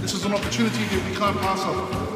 This is an opportunity that we can't pass up.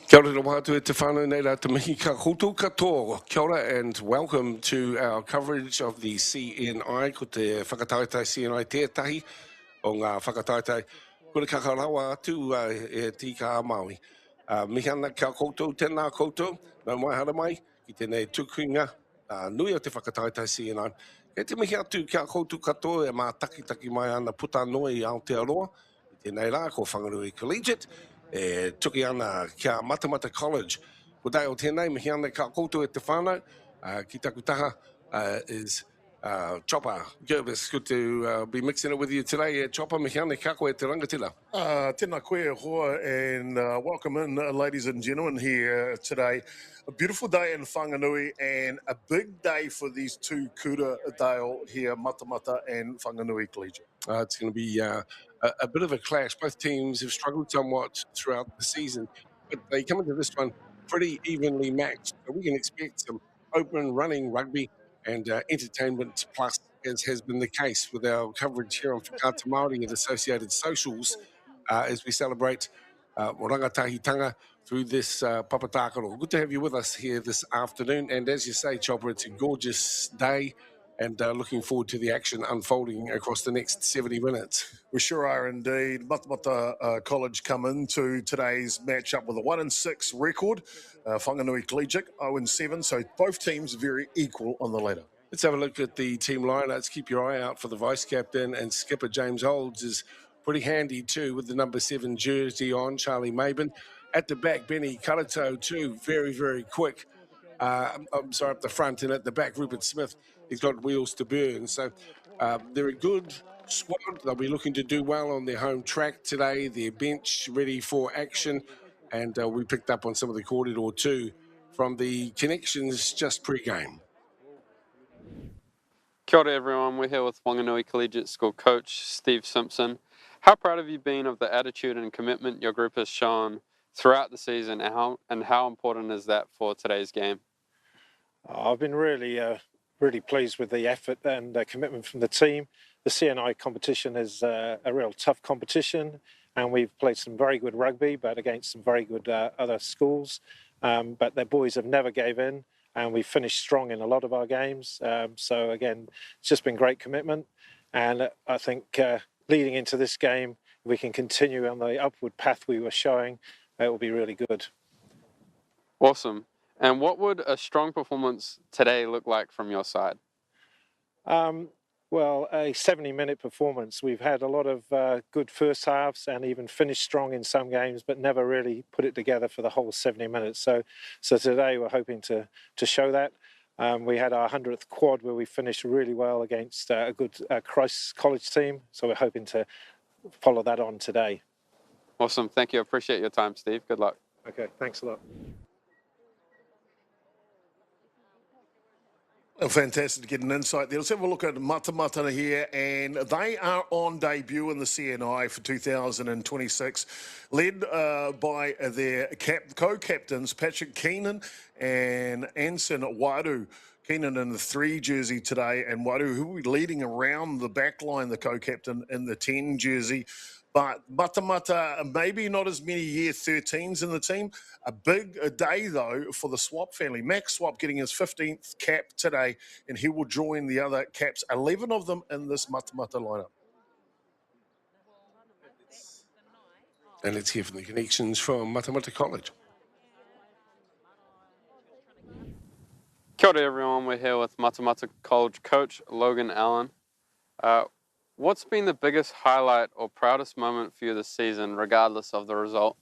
Kia ora whātua e te whānau nei rā te mihi ka koutou katoa. Kia ora and welcome to our coverage of the CNI, ko te whakataetai CNI tētahi o ngā whakataetai. Ko te kakarawa atu e tika Māori. Mihi ana kia koutou, tēnā koutou, nau mai hara mai, ki tēnei tukuinga nui o te whakataetai CNI. E te mihi atu kia koutou katoa e mā taki mai ana puta noi Aotearoa, i tēnei rā ko Whanganui Collegiate, e tuki ana kia Matamata College. Ko dai o tēnei, mihi ana ka koutou e te whānau, ki taku taha is Chopper. It's good to be mixing it with you today. Chopper, mihi ana kia koe te rangatira. Tēnā koe hoa and welcome in, ladies and gentlemen, here today. A beautiful day in Whanganui and a big day for these two kura dale here, Matamata and Whanganui Collegiate. It's going to be a bit of a clash. Both teams have struggled somewhat throughout the season, but they come into this one pretty evenly matched. So we can expect some open running rugby and entertainment plus, as has been the case with our coverage here on Whakaata Māori and associated socials as we celebrate rangatahitanga through this papatakaro. Good to have you with us here this afternoon. And as you say, Chopper, it's a gorgeous day and looking forward to the action unfolding across the next 70 minutes. We sure are indeed. Matamata College come into today's matchup with a 1-6 record. Whanganui Collegiate 0-7, so both teams very equal on the ladder. Let's have a look at the team lineups. Keep your eye out for the vice-captain, and skipper James Olds is pretty handy too with the number 7 jersey on, Charlie Maben. At the back, Benny Karato too, very, very quick. I'm sorry, up the front, and at the back, Rupert Smith, he's got wheels to burn. So they're a good squad. They'll be looking to do well on their home track today. Their bench ready for action. And we picked up on some of the corridor too from the connections just pre-game. Kia ora everyone, we're here with Whanganui Collegiate School coach Steve Simpson. How proud have you been of the attitude and commitment your group has shown throughout the season, and how important is that for today's game? I've been really pleased with the effort and the commitment from the team. The CNI competition is a real tough competition, and we've played some very good rugby, but against some very good other schools. But the boys have never gave in, and we finished strong in a lot of our games. So again, it's just been great commitment, and I think leading into this game, we can continue on the upward path we were showing. It will be really good. Awesome. And what would a strong performance today look like from your side? Well, a 70-minute performance. We've had a lot of good first halves and even finished strong in some games, but never really put it together for the whole 70 minutes. So today we're hoping to show that. We had our 100th quad where we finished really well against a good Christ College team. So we're hoping to follow that on today. Awesome. Thank you. I appreciate your time, Steve. Good luck. Okay, thanks a lot. Fantastic to get an insight there. Let's have a look at Matamata here, and they are on debut in the CNI for 2026, led by their co-captains Patrick Keenan and Anson Waru. Keenan in the 3 jersey today, and Waru, who will be leading around the back line, the co-captain in the 10 jersey. But Matamata, maybe not as many year 13s in the team. A big day, though, for the Swap family. Max Swap getting his 15th cap today, and he will join the other caps, 11 of them in this Matamata lineup. And let's hear from the connections from Matamata College. Kia ora everyone, we're here with Matamata College coach Logan Allen. What's been the biggest highlight or proudest moment for you this season, regardless of the result?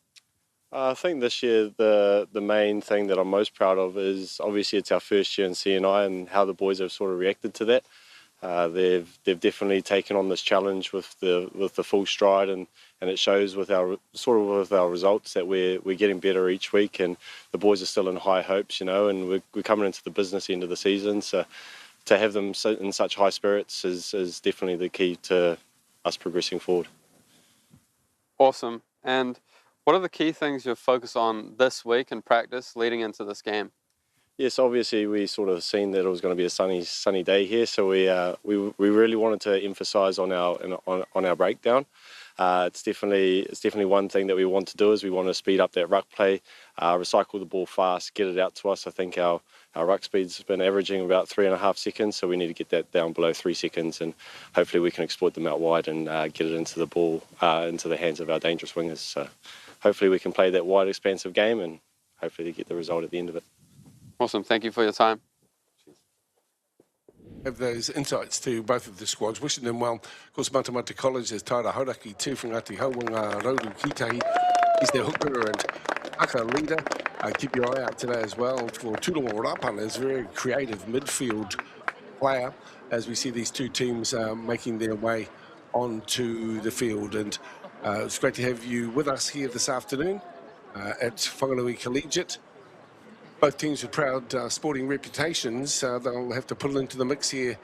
I think this year the main thing that I'm most proud of is obviously it's our first year in CNI and how the boys have sort of reacted to that. They've definitely taken on this challenge with the full stride and it shows with our results that we're getting better each week, and the boys are still in high hopes, you know, and we're coming into the business end of the season, so to have them in such high spirits is definitely the key to us progressing forward. Awesome. And what are the key things you'll focus on this week in practice leading into this game? Yes, obviously we sort of seen that it was going to be a sunny day here, so we really wanted to emphasise on our breakdown. It's definitely one thing that we want to do is we want to speed up that ruck play, recycle the ball fast, get it out to us. I think our ruck speed's been averaging about 3.5 seconds, so we need to get that down below 3 seconds, and hopefully we can exploit them out wide and get it into the ball, into the hands of our dangerous wingers. So hopefully we can play that wide, expansive game and hopefully get the result at the end of it. Awesome. Thank you for your time. Have those insights to both of the squads. Wishing them well. Of course, Matamata College is Taira Hauraki too, Whangati Hauanga Rauru Kitahi. He's their hooker and haka leader. Keep your eye out today as well for Turongo Rapana, is a very creative midfield player as we see these two teams making their way onto the field. And it's great to have you with us here this afternoon at Whanganui Collegiate. Both teams with proud sporting reputations. They'll have to put it into the mix here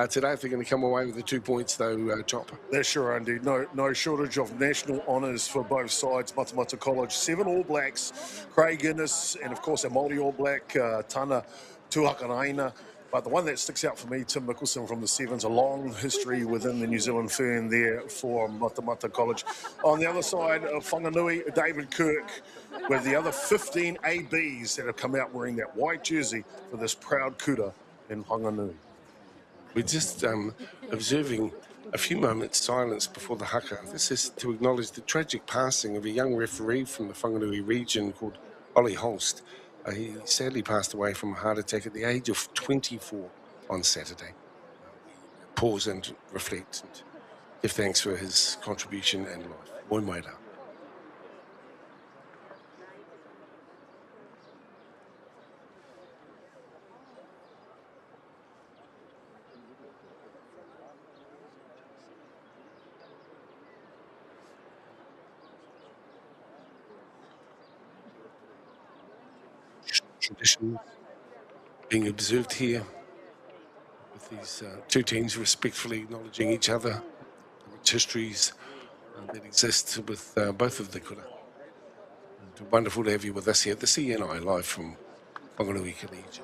today if they're going to come away with the 2 points, though, Chopper. They sure are indeed. No shortage of national honours for both sides. Matamata College, 7 All Blacks, Craig Innes, and of course our MāORI All Black, Tana Tuakaraina. But the one that sticks out for me, Tim Mickelson from the Sevens, a long history within the New Zealand Fern there for Matamata College. On the other side of Whanganui, David Kirk, with the other 15 ABs that have come out wearing that white jersey for this proud kuta in Whanganui. We're just observing a few moments silence before the haka. This is to acknowledge the tragic passing of a young referee from the Whanganui region called Ollie Holst. He sadly passed away from a heart attack at the age of 24 on Saturday. We pause and reflect and give thanks for his contribution and life. Moi mai rā. Traditions being observed here with these two teams respectfully acknowledging each other, the rich histories that exist with both of the kura. And wonderful to have you with us here at the CNI live from Whanganui Collegiate.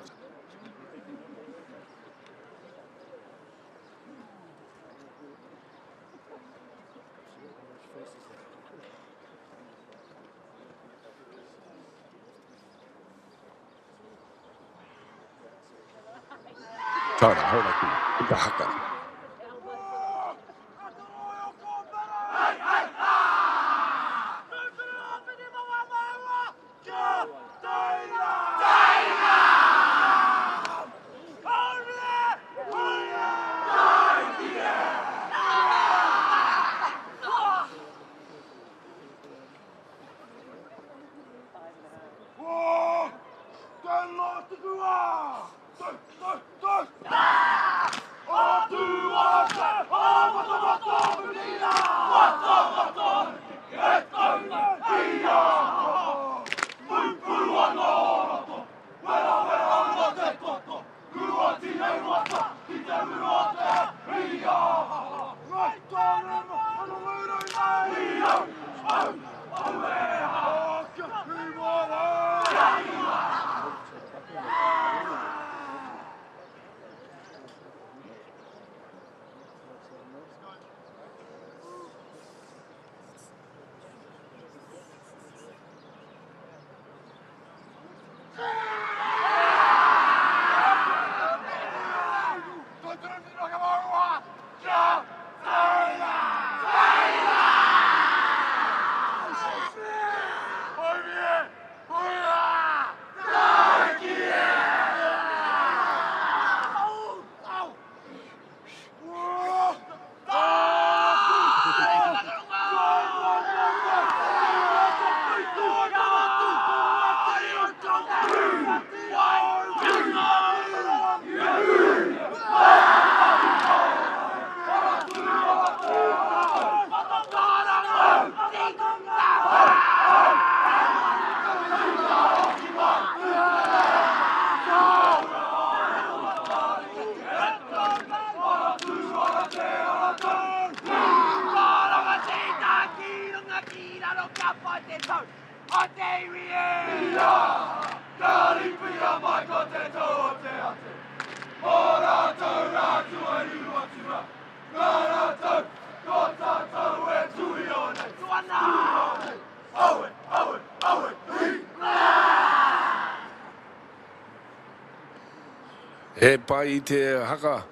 Taira Hauraki, the haka. E pai I te haka.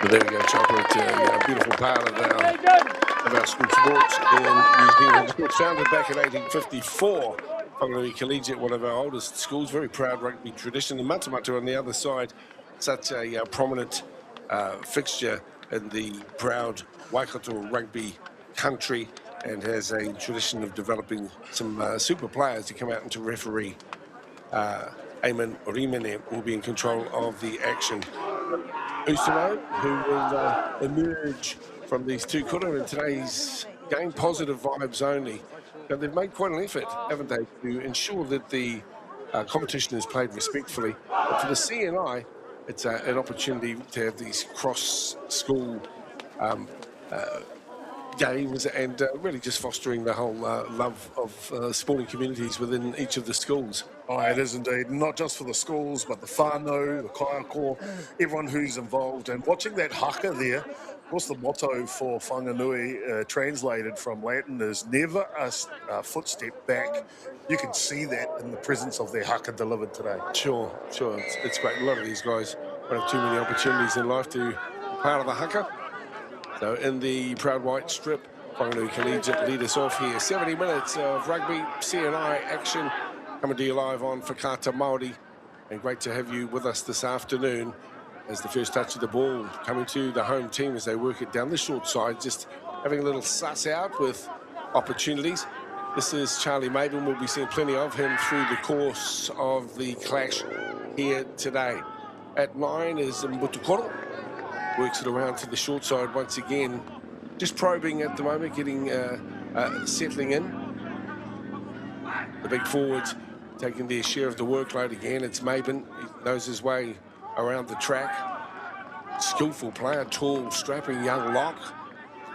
But there we go, Chocolate, a beautiful part of our school sports in New Zealand. It was founded back in 1854. Whanganui Collegiate, one of our oldest schools, very proud rugby tradition. And Matamata on the other side, such a prominent fixture in the proud Waikato rugby country, and has a tradition of developing some super players to come out and to referee. MΑORI will be in control of the action. Usano, who will emerge from these two kura in today's game, positive vibes only. Now, they've made quite an effort, haven't they, to ensure that the competition is played respectfully. But for the CNI, it's an opportunity to have these cross-school games and really just fostering the whole love of sporting communities within each of the schools. Oh, it is indeed. Not just for the schools, but the whānau, the kaiako, everyone who's involved. And watching that haka there, of course the motto for Whanganui, translated from Latin, is never a footstep back. You can see that in the presence of their haka delivered today. Sure. It's great. A lot of these guys don't have too many opportunities in life to be part of the haka. So in the proud white strip, Whanganui Collegiate lead us off here. 70 minutes of rugby, CNI action, coming to you live on Whakata Māori. And great to have you with us this afternoon as the first touch of the ball coming to the home team as they work it down the short side, just having a little suss out with opportunities. This is Charlie Mabin. We'll be seeing plenty of him through the course of the clash here today. At 9 is Mbutukoro. Works it around to the short side once again. Just probing at the moment, getting settling in. The big forwards taking their share of the workload again. It's Mabin. He knows his way around the track. Skillful player, tall, strapping young lock.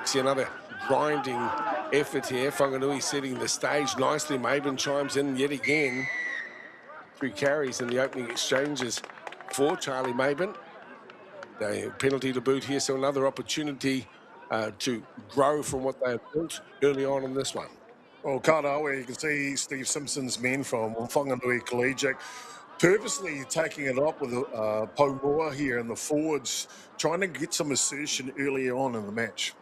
See another grinding effort here. Whanganui setting the stage nicely. Mabin chimes in yet again. 3 carries in the opening exchanges for Charlie Mabin. A penalty to boot here, so another opportunity to grow from what they have built early on in this one. Well, Karawa, you can see Steve Simpson's men from Whanganui Collegiate purposely taking it up with Pauroa here in the forwards, trying to get some assertion early on in the match.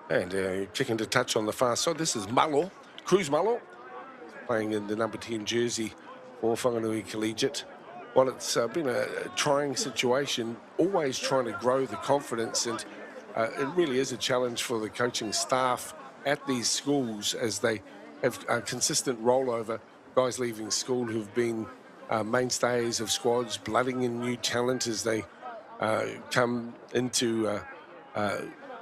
And kicking to touch on the far side. This is Malo, Cruz Malo, playing in the number 10 jersey for Whanganui Collegiate. Well, it's been a trying situation, always trying to grow the confidence, and it really is a challenge for the coaching staff at these schools as they have a consistent rollover, guys leaving school who've been mainstays of squads, blooding in new talent as they come into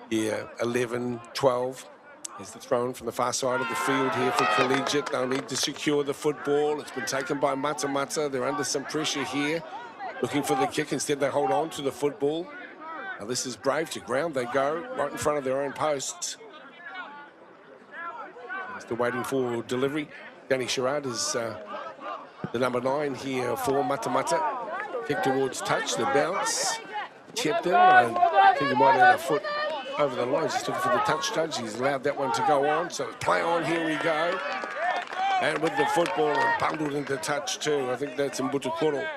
year 11, 12. Here's the throw in from the far side of the field here for Collegiate. They'll need to secure the football. It's been taken by Matamata. They're under some pressure here, looking for the kick. Instead, they hold on to the football. Now, this is brave to ground. They go right in front of their own posts. Still waiting for delivery. Danny Sherrard is the number 9 here for Matamata. Kick towards touch, the bounce. Chipped in, and I think he might have a foot over the line. He's looking for the touch judge. He's allowed that one to go on. So play on, here we go. And with the football bundled into touch too. I think that's Mbutukoro.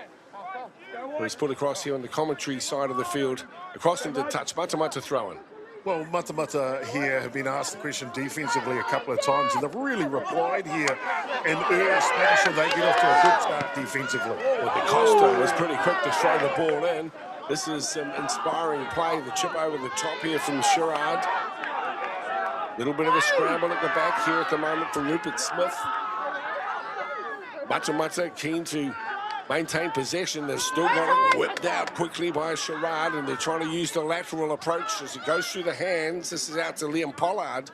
He's put across here on the commentary side of the field. Across into touch. Matamata throwing. Well, Matamata here have been asked the question defensively a couple of times, and they've really replied here in earnest, making sure they get off to a good start defensively. Well, the Costa was pretty quick to throw the ball in. This is some inspiring play. The chip over the top here from Sherrard. Little bit of a scramble at the back here at the moment from Rupert Smith. Matamata keen to maintain possession. They've still got it whipped out quickly by Sherrard, and they're trying to use the lateral approach as it goes through the hands. This is out to Liam Pollard,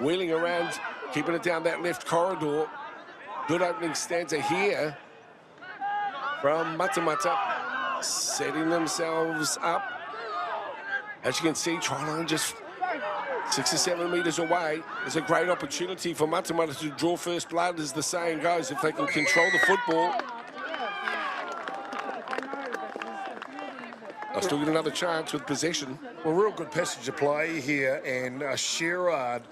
wheeling around, keeping it down that left corridor. Good opening stanza here from Matamata, setting themselves up. As you can see, try line just 6 or 7 metres away. There's a great opportunity for Matamata to draw first blood, as the saying goes, if they can control the football. They'll still get another chance with possession. Well, real good passage of play here, and Sherrard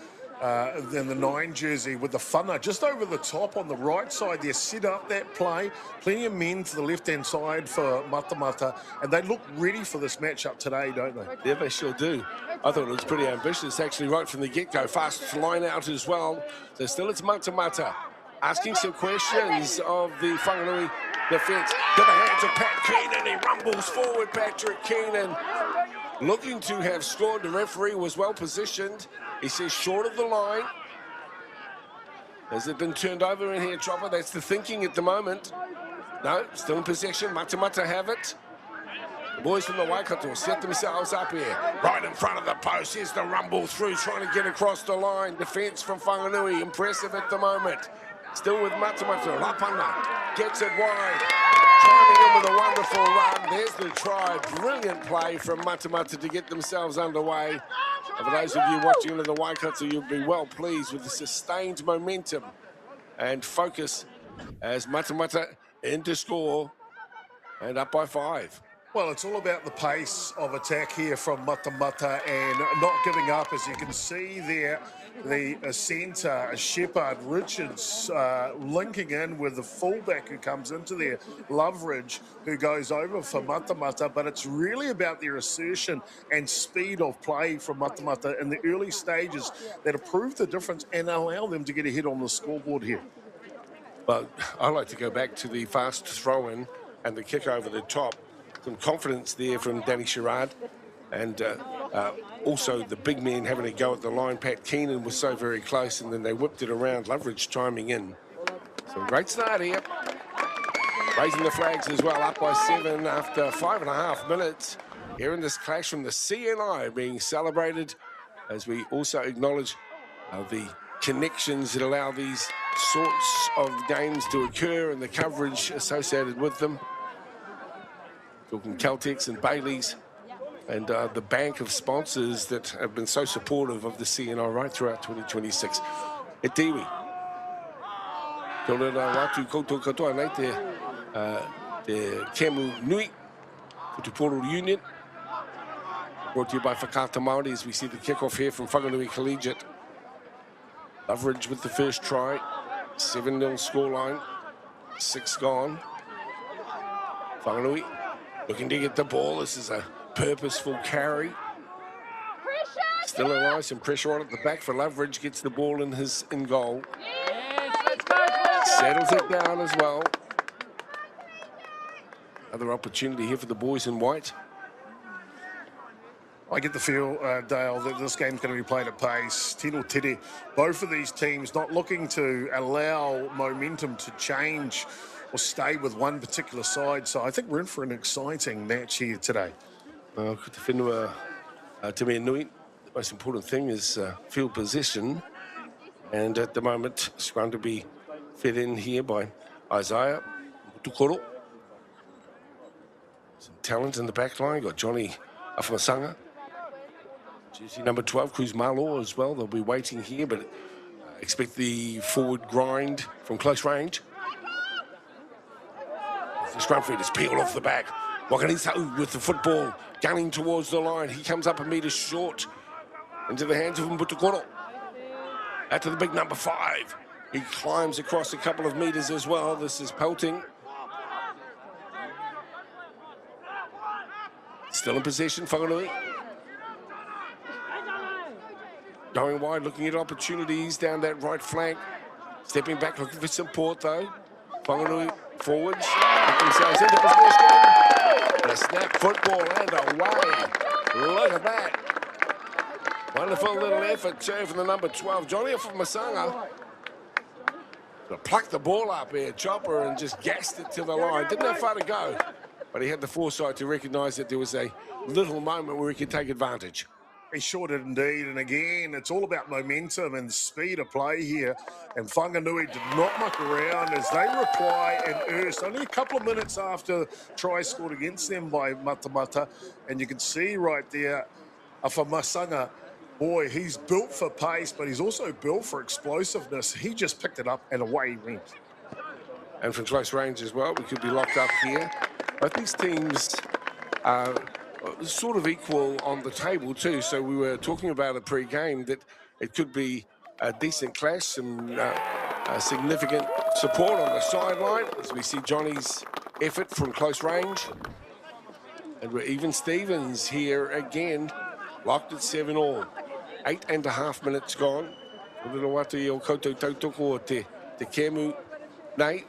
in the 9 jersey with the funner just over the top on the right side there, set up that play. Plenty of men to the left-hand side for Matamata, and they look ready for this matchup today, don't they? Yeah, they sure do. I thought it was pretty ambitious, actually, right from the get-go. Fast line out as well. So still it's Matamata asking some questions of the Whanganui defence. To the hands of Pat Keenan. He rumbles forward, Patrick Keenan. Looking to have scored. The referee was well positioned. He says short of the line. Has it been turned over in here, Chopper? That's the thinking at the moment. No, still in possession. Matamata have it. The boys from the Waikato set themselves up here, right in front of the post. Here's the rumble through, trying to get across the line. Defence from Whanganui, impressive at the moment. Still with Matamata. Rapana gets it wide. Climbing in with a wonderful run. There's the try. Brilliant play from Matamata to get themselves underway. And for those of you watching into the Waikato, you'll be well pleased with the sustained momentum and focus as Matamata in to score and up by 5. Well, it's all about the pace of attack here from Matamata and not giving up. As you can see there, the centre, Shepherd Richards, linking in with the fullback who comes into there, Loveridge, who goes over for Matamata. But it's really about their assertion and speed of play from Matamata in the early stages that have proved the difference and allow them to get ahead on the scoreboard here. But I like to go back to the fast throw-in and the kick over the top. Some confidence there from Danny Sherrard, and also the big man having a go at the line. Pat Keenan was so very close, and then they whipped it around. Loveridge chiming in. So great start here. Raising the flags as well, up by 7 after 5.5 minutes. Here in this clash from the CNI being celebrated, as we also acknowledge the connections that allow these sorts of games to occur and the coverage associated with them. Talking Caltex and Bailey's and the bank of sponsors that have been so supportive of the CNI right throughout 2026. E tiwi. Kia ora watu koutou katoa nei te Kemu Nui, Futuporo Union. Brought to you by Whakata MāORI as we see the kickoff here from Whanganui Collegiate. Loveridge with the first try. 7-0 scoreline. 6 gone. Whanganui looking to get the ball. This is a purposeful carry. Still alive, some pressure on at the back for Loveridge. Gets the ball in goal. Settles it down as well. Another opportunity here for the boys in white. I get the feel, Dale, that this game's going to be played at pace. Tino Tere, both of these teams not looking to allow momentum to change or stay with one particular side. So I think we're in for an exciting match here today. Ko te whenua te mea nui. The most important thing is field possession. And at the moment, scrum to be fed in here by Isaiah Tukoro. Some talent in the back line. Got Johnny Afamasanga. Jersey number 12, Cruz Malo as well. They'll be waiting here, but expect the forward grind from close range. The scrum feed is peeled off the back. Wakanisa with the football, gunning towards the line. He comes up a metre short into the hands of Mbutukoro. Out to the big number 5. He climbs across a couple of metres as well. This is Pelting. Still in possession, Whanganui. Going wide, looking at opportunities down that right flank. Stepping back, looking for support though. Whanganui forwards, get themselves into possession. A snap football and away. Look at that. Wonderful little effort too from the number 12, Johnny Afamasanga. Plucked the ball up here, Chopper, and just gassed it to the line. Didn't have far to go, but he had the foresight to recognise that there was a little moment where he could take advantage. He sure did indeed. And again, it's all about momentum and speed of play here. And Whanganui did not muck around as they reply in earnest. Only a couple of minutes after try scored against them by Matamata. And you can see right there, Afamasanga, boy, he's built for pace, but he's also built for explosiveness. He just picked it up and away he went. And from close range as well, we could be locked up here. Both these teams are sort of equal on the table too, so we were talking about it pre-game that it could be a decent clash, some significant support on the sideline as we see Johnny's effort from close range. And we're even Stevens here again, locked at 7-all. 8.5 minutes gone. O riro atu I o koutou tautoko o te kemu nei.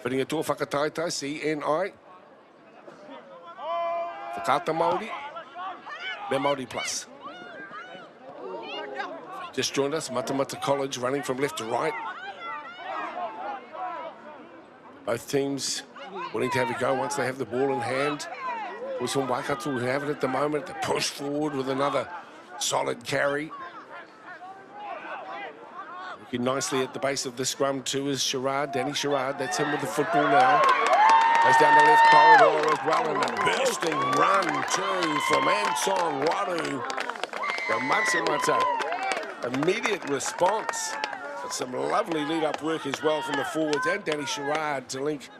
Whiringa tō whakataitai, CNI. Whakata Māori, MāORI Plus. Just joined us, Matamata College running from left to right. Both teams willing to have a go once they have the ball in hand. With some Waikato who have it at the moment. They push forward with another solid carry. Looking nicely at the base of the scrum too is Sherrard, Danny Sherrard. That's him with the football now. Goes down the left corridor as well, and a bursting run too from Ansong Waru. The Matamata, immediate response. But some lovely lead-up work as well from the forwards and Danny Sherrard to link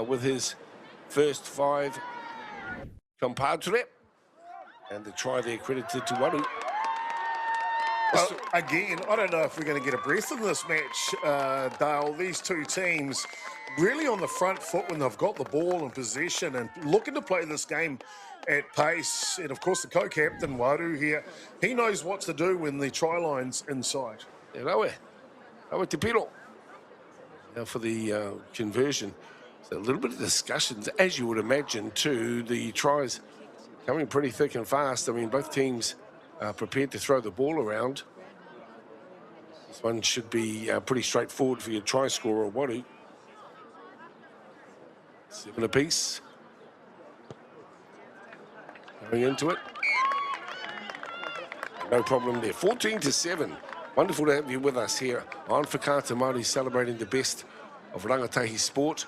with his first 5 compadre. And the try there credited to Waru. Well, again, I don't know if we're going to get a breath in this match, Dale. These two teams really on the front foot when they've got the ball in possession and looking to play this game at pace. And, of course, the co-captain, Waru, here, he knows what to do when the try line's inside. Yeah, Raue te piro. Now for the conversion. So a little bit of discussions, as you would imagine, too. The tries coming pretty thick and fast. I mean, both teams are prepared to throw the ball around. This one should be pretty straightforward for your try scorer, Waru. 7 apiece. Going into it. No problem there. 14-7. Wonderful to have you with us here on Whakata Māori, celebrating the best of rangatahi sport.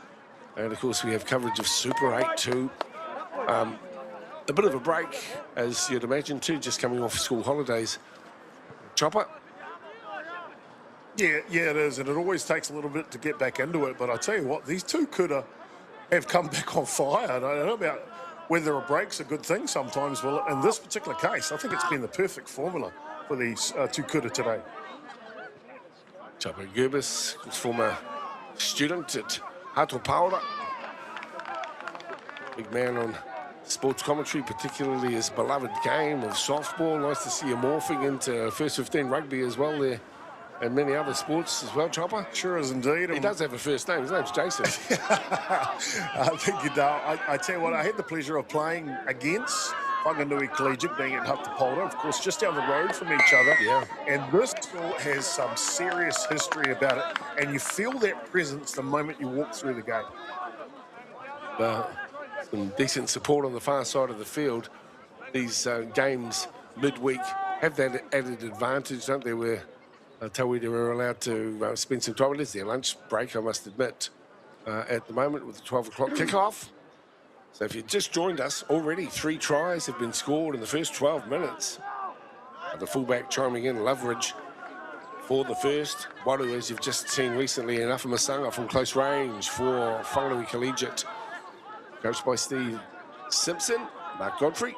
And of course we have coverage of Super 8 too. A bit of a break, as you'd imagine too, just coming off school holidays. Chopper? Yeah, it is, and it always takes a little bit to get back into it. But I tell you what, these two could have come back on fire. And I don't know about whether a break's a good thing sometimes. Well, in this particular case, I think it's been the perfect formula for these two kuta today. Chopper Gerbis, former student at Hato Paora. Big man on sports commentary, particularly his beloved game of softball. Nice to see him morphing into first 15 rugby as well there, and many other sports as well, Chopper. Sure is indeed. He does have a first name. His name's Jason. Thank you, Dale. I tell you what, I had the pleasure of playing against Whanganui Collegiate, being at Hatapolta, of course, just down the road from each other. Yeah. And this school has some serious history about it, and you feel that presence the moment you walk through the gate. Some decent support on the far side of the field. These games midweek have that added advantage, don't they, where Tawiti were allowed to spend some time. It is their lunch break, I must admit, at the moment with the 12 o'clock kickoff. So if you just joined us, already 3 tries have been scored in the first 12 minutes. The fullback chiming in, Loveridge for the first. Waru, as you've just seen recently, and Afamasanga from close range for Whanganui Collegiate. Coached by Steve Simpson, Mark Godfrey,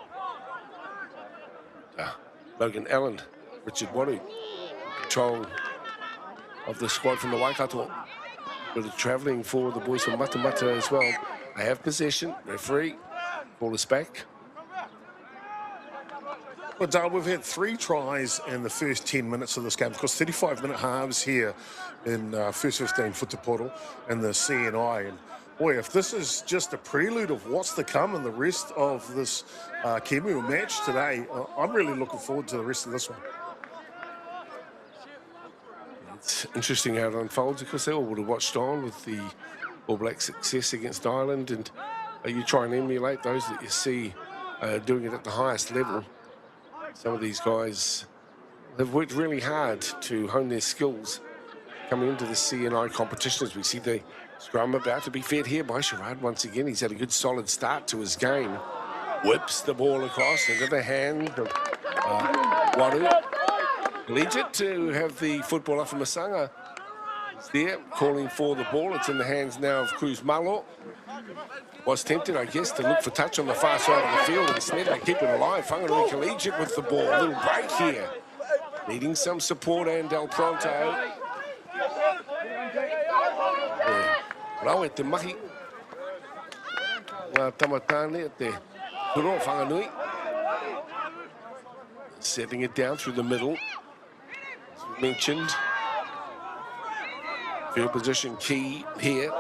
Logan Allen, Richard Waru. Control of the squad from the Waikato. Bit of travelling for the boys from Matamata as well. They have possession. Referee, ball is back. Well, Dale, we've had 3 tries in the first 10 minutes of this game. Of course, 35-minute halves here in first 15 Futaporo and the CNI. And boy, if this is just a prelude of what's to come in the rest of this Kemu match today, I'm really looking forward to the rest of this one. It's interesting how it unfolds. Of course, they all would have watched on with the All Black success against Ireland, and you try and emulate those that you see doing it at the highest level. Some of these guys have worked really hard to hone their skills coming into the CNI competition. As we see the scrum about to be fed here by Sherrard once again. He's had a good solid start to his game. Whips the ball across into the hand of Whanganui Collegiate to have the football off from Masanga. He's there calling for the ball. It's in the hands now of Cruz Malo. Was tempted, I guess, to look for touch on the far side of the field. Instead, they keep it alive. Whanganui Collegiate with the ball. A little break here. Needing some support, and Del Pronto. Rau e te mahi. Ngā tamatane e te kuro Whanganui. Setting it down through the middle. As we mentioned, field position key here.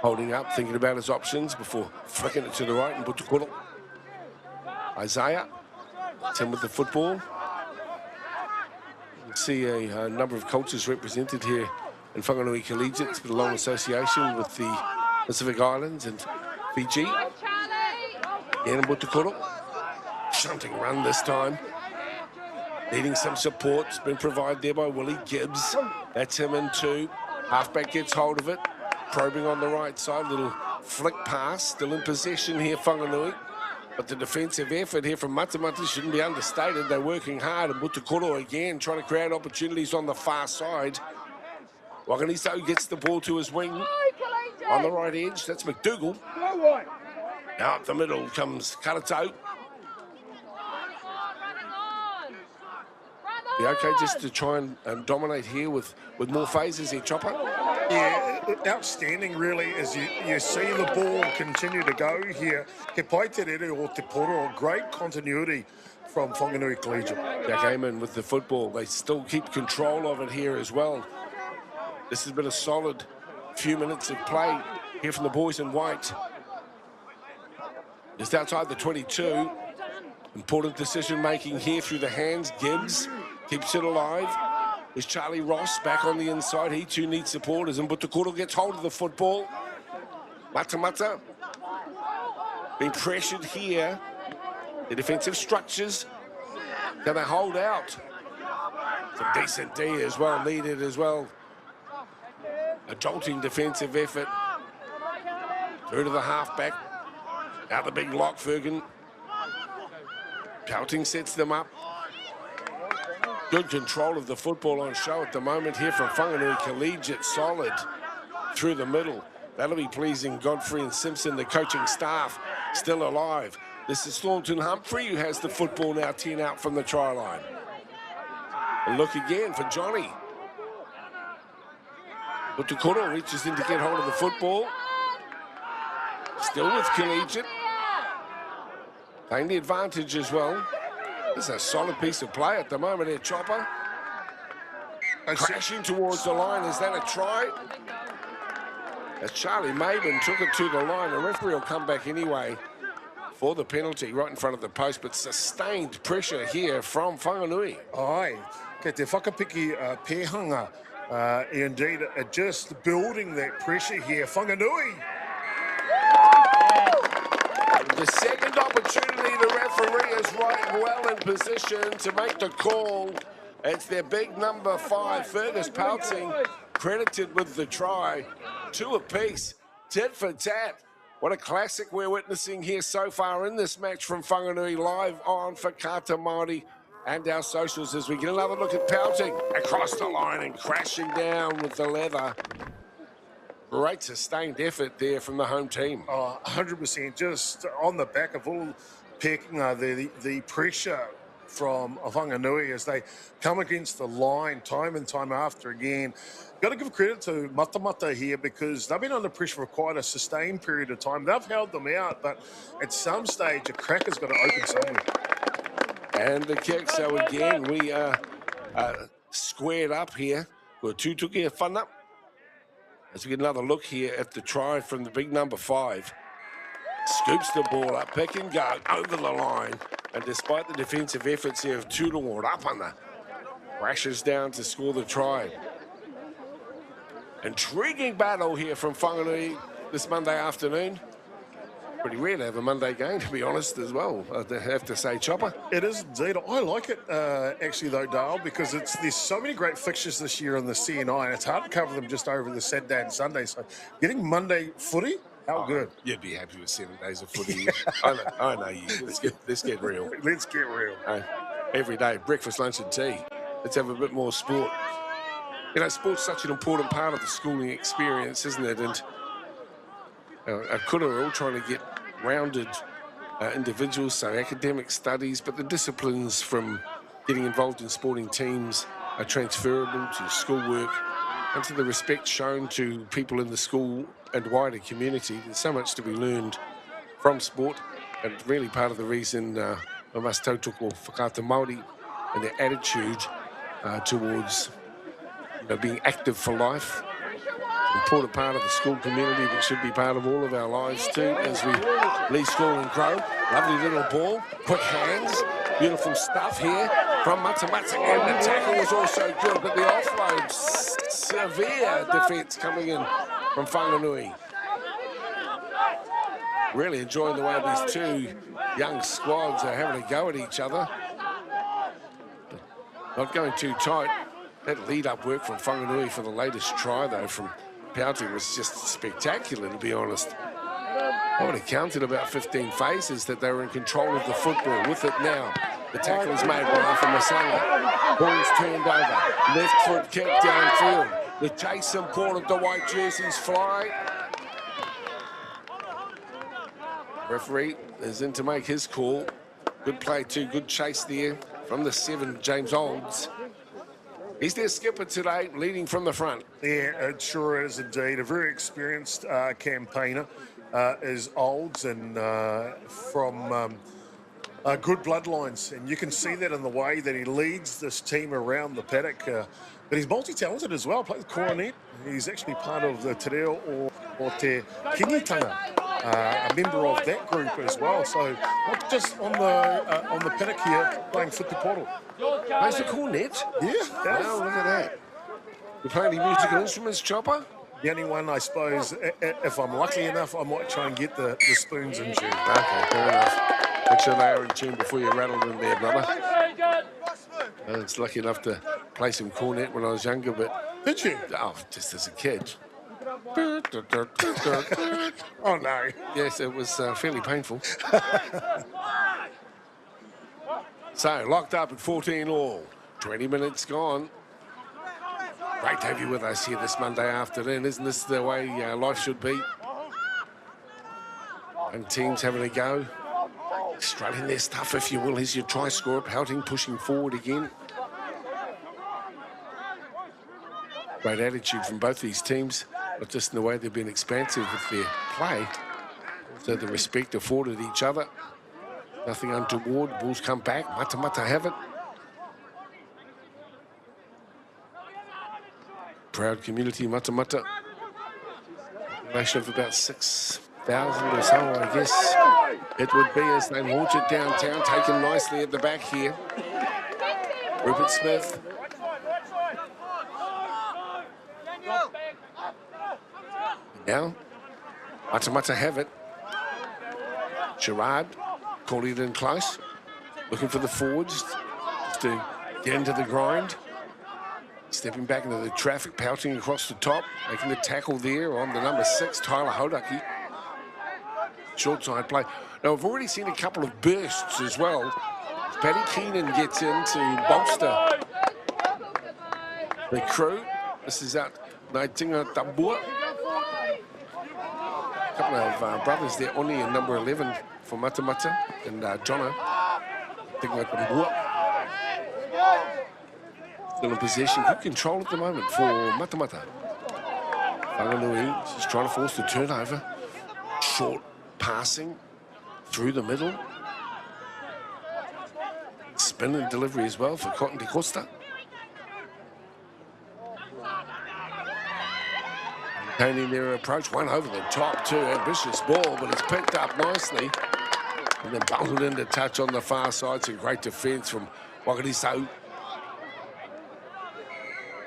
Holding up, thinking about his options before flicking it to the right and Butukuro. Isaiah, him with the football. You can see a number of cultures represented here in Whanganui Collegiate. It's got a long association with the Pacific Islands and Fiji. Again, Butukuro. Shunting run this time. Needing some support. It's been provided there by Willie Gibbs. That's him in two. Halfback gets hold of it. Probing on the right side. Little flick pass. Still in possession here, Whanganui. But the defensive effort here from Matamata shouldn't be understated. They're working hard. And Butukuro again trying to create opportunities on the far side. Waganiso gets the ball to his wing. On the right edge, that's McDougall. Out the middle comes Karato. Be okay just to try and dominate here with more phases here, Chopper? Yeah, outstanding really as you see the ball continue to go here. He pai te rere o te poro, great continuity from Whanganui Collegiate. Jack Amon with the football. They still keep control of it here as well. This has been a solid few minutes of play here from the boys in white. Just outside the 22. Important decision making here through the hands. Gibbs keeps it alive. There's Charlie Ross back on the inside. He too needs support as Butukuro gets hold of the football. Matamata being pressured here. The defensive structures. Can they hold out? Some decent D as well, needed as well. A jolting defensive effort. Through to the halfback. Out the big lock, Fergan. Pouting sets them up. Good control of the football on show at the moment here from Whanganui Collegiate. Solid through the middle. That'll be pleasing. Godfrey and Simpson, the coaching staff, still alive. This is Thornton Humphrey who has the football now 10 out from the try line. And look again for Johnny. Butukuro reaches in to get hold of the football. Still with Collegiate. Playing the advantage as well. This is a solid piece of play at the moment here, Chopper. Crashing towards the line. Is that a try? As Charlie Maben took it to the line. The referee will come back anyway for the penalty right in front of the post, but sustained pressure here from Whanganui. Ai, kei te whakapiki pēhanga. Indeed, just building that pressure here. Whanganui. The second opportunity, the referee is right well in position to make the call. It's their big number 5, Fergus Pouting, credited with the try. 2 apiece, tit for tat. What a classic we're witnessing here so far in this match from Whanganui, live on for Kata Māori and our socials as we get another look at Pouting across the line and crashing down with the leather. Great sustained effort there from the home team. 100%, just on the back of all picking the pressure from Whanganui as they come against the line time and time after again. Got to give credit to Matamata here because they've been under pressure for quite a sustained period of time. They've held them out, but at some stage a crack has got to open somewhere. And the kick, so again we are squared up here. We're Tutuki whana. As we get another look here at the try from the big number 5. Scoops the ball up, pick and go, over the line. And despite the defensive efforts here of Turongo Rapana, crashes down to score the try. Intriguing battle here from Whanganui this Monday afternoon. Pretty rare to have a Monday game, to be honest, as well, I have to say, Chopper. It is indeed. I like it, actually, though, Dale, because there's so many great fixtures this year in the CNI, and it's hard to cover them just over the Saturday and Sunday. So getting Monday footy, how good. You'd be happy with 7 days of footy. I know you. Let's get real. Let's get real. Every day, breakfast, lunch and tea. Let's have a bit more sport. You know, sport's such an important part of the schooling experience, isn't it? And Kura are all trying to get rounded individuals, so academic studies, but the disciplines from getting involved in sporting teams are transferable to schoolwork and to the respect shown to people in the school and wider community. There's so much to be learned from sport, and really part of the reason I must tautoko whakata Māori and their attitude towards being active for life. Important part of the school community that should be part of all of our lives too as we leave school and grow. Lovely little ball, quick hands, beautiful stuff here from Matamata, and the tackle was also good, but the offload, severe defence coming in from Whanganui. Really enjoying the way these two young squads are having a go at each other. Not going too tight. That lead-up work from Whanganui for the latest try, though, from Feilding was just spectacular, to be honest. I would have counted about 15 phases that they were in control of the football. With it now, the tackle is made by Alpha Masala. Ball's turned over. Left foot kick downfield. The chase important, the white jerseys fly. Referee is in to make his call. Good play too, good chase there from the 7, James Olds. He's their skipper today, leading from the front. Yeah, it sure is indeed. A very experienced campaigner is Olds, and from good bloodlines. And you can see that in the way that he leads this team around the paddock. But he's multi-talented as well, plays cornet. He's actually part of the Te Reo o Te Kingitanga, a member of that group as well. So not just on the paddock here, playing footy portal. Plays the cornet? Yeah. Wow, look at that. You play any musical instruments, Chopper? The only one, I suppose, if I'm lucky enough, I might try and get the spoons in tune. Okay, fair enough. Make sure they are in tune before you rattle them there, brother. I was lucky enough to play some cornet when I was younger, but... Did you? Oh, just as a kid. Oh, no. Yes, it was fairly painful. So, locked up at 14 all. 20 minutes gone. Great to have you with us here this Monday afternoon. Isn't this the way life should be? And teams having a go. Strutting their stuff, if you will. Here's your try scorer. Feilding pushing forward again. Great attitude from both these teams. Not just in the way they've been expansive with their play. Also the respect afforded each other. Nothing untoward. Balls come back. Matamata have it. Proud community, Matamata. Population of about 6,000 or so, I guess it would be, as they launch it downtown. Taken nicely at the back here. Rupert Smith. Now, Matamata have it. Gerard calling it in close. Looking for the forwards just to get into the grind. Stepping back into the traffic, pouting across the top, making the tackle there on the number 6, Tyler Hodaki. Short side play. Now, we've already seen a couple of bursts as well. Paddy Keenan gets in to bolster the crew. This is out Naitinga Tabua. A couple of brothers there, Oni and number 11 for Matamata, and Jono. Naitinga Tabua. Still in possession, good control at the moment for Matamata. Whanganui is trying to force the turnover. Short passing through the middle. Spin and delivery as well for Cotton de Costa. Maintaining their approach, one over the top too. Ambitious ball, but it's picked up nicely And then bundled into touch on the far side. Some great defence from Whanganui.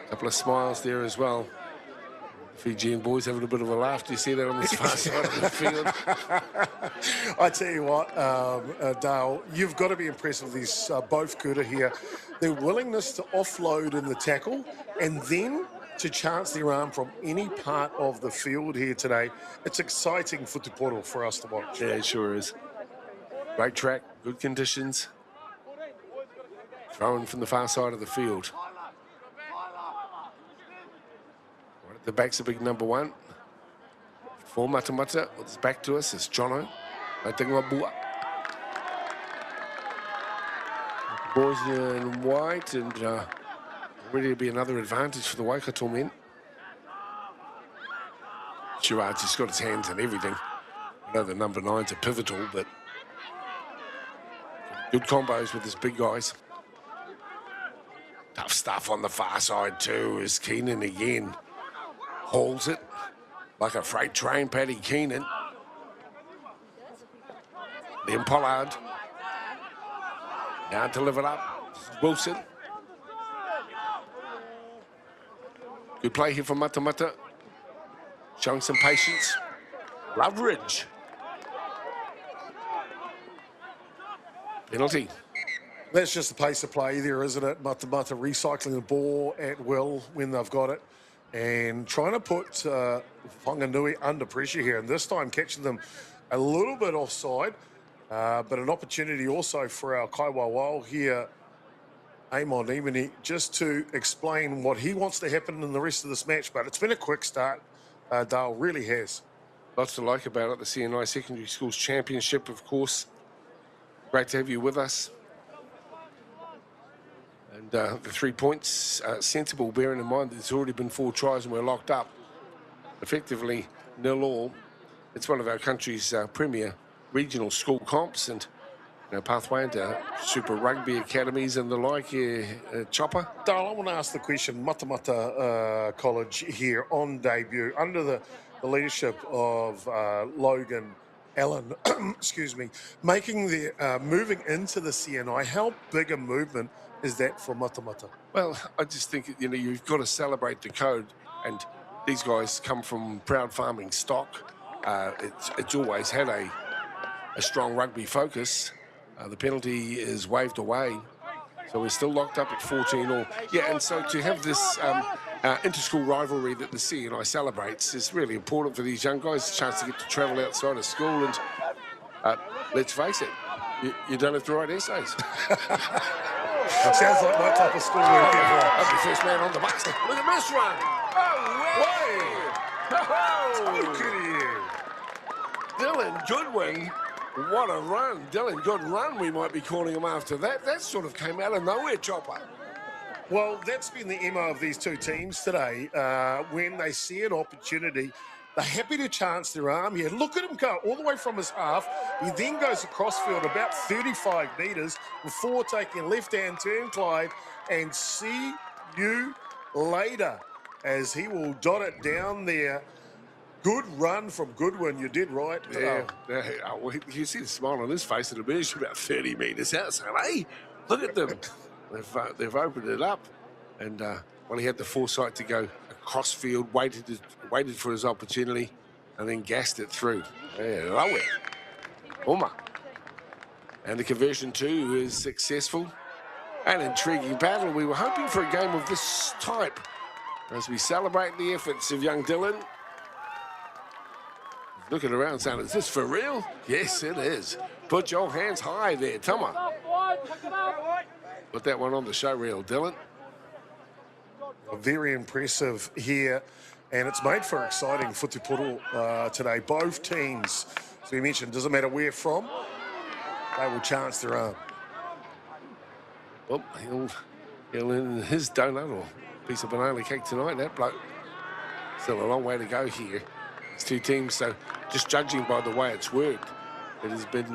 Couple of smiles there as well. Fijian boys having a bit of a laugh. Do you see that on this far side of the field? I tell you what, Dale, you've got to be impressed with these both kura here. Their willingness to offload in the tackle and then to chance their arm from any part of the field here today. It's exciting futiporo for us to watch. Yeah, it sure is. Great track, good conditions. Throwing from the far side of the field. Right at the back's a big number 1. For Matamata, what's back to us is Jono. Boys in white, and ready to be another advantage for the Waikato men. Gerard's just got his hands on everything. I know the number 9's are pivotal, but good combos with his big guys. Tough stuff on the far side too, as Keenan again hauls it like a freight train. Paddy Keenan. Then Pollard. Now to live it up. Wilson. Good play here from Matamata. Showing some patience. Loveridge. Penalty. That's just the pace of play there, isn't it? Matamata recycling the ball at will when they've got it and trying to put Whanganui under pressure here, and this time catching them a little bit offside, but an opportunity also for our Kaiwawao here, Amon Imani, just to explain what he wants to happen in the rest of this match. But it's been a quick start, Dale, really has. Lots to like about it. The CNI Secondary Schools Championship, of course. Great to have you with us. And the 3 points, sensible, bearing in mind there's already been 4 tries and we're locked up. Effectively, 0-all. It's one of our country's premier regional school comps, and pathway into Super Rugby academies and the like. Chopper? Dale, I want to ask the question. Matamata College here on debut, under the leadership of Logan Allen, excuse me, making the moving into the CNI. How big a movement is that for Matamata? Well, I just think, you've got to celebrate the code, and these guys come from proud farming stock. It's always had a strong rugby focus. The penalty is waved away, so we're still locked up at 14-all. Yeah, and so to have this inter-school rivalry that the CNI celebrates is really important for these young guys, a chance to get to travel outside of school, and let's face it, you don't have to write essays. Sounds like my type of school work. That's the first man on the bus. Look at this run. Dylan Goodwin. What a run. Dylan, good run, we might be calling him after that. That sort of came out of nowhere, Chopper. Well, that's been the MO of these two teams today. When they see an opportunity, they're happy to chance their arm here. Look at him go all the way from his half. He then goes across field about 35 metres before taking a left-hand turn, Clive, and see you later as he will dot it down there. Good run from Goodwin. You did right. Yeah. You see the smile on his face. It'll be about 30 metres outside. Hey, look at them. They've opened it up. And he had the foresight to go across field, waited for his opportunity, and then gassed it through. Yeah, love it. Uma. And the conversion too is successful. An intriguing battle. We were hoping for a game of this type as we celebrate the efforts of young Dylan. Looking around saying, is this for real? Yes, it is. Put your hands high there, Tama. Put that one on the show reel, Dylan. Very impressive here, and it's made for exciting futiporo today. Both teams, as we mentioned, doesn't matter where from, they will chance their arm. Well, he'll in his donut or piece of banana cake tonight, that bloke. Still a long way to go here. It's two teams, so just judging by the way it's worked, it has been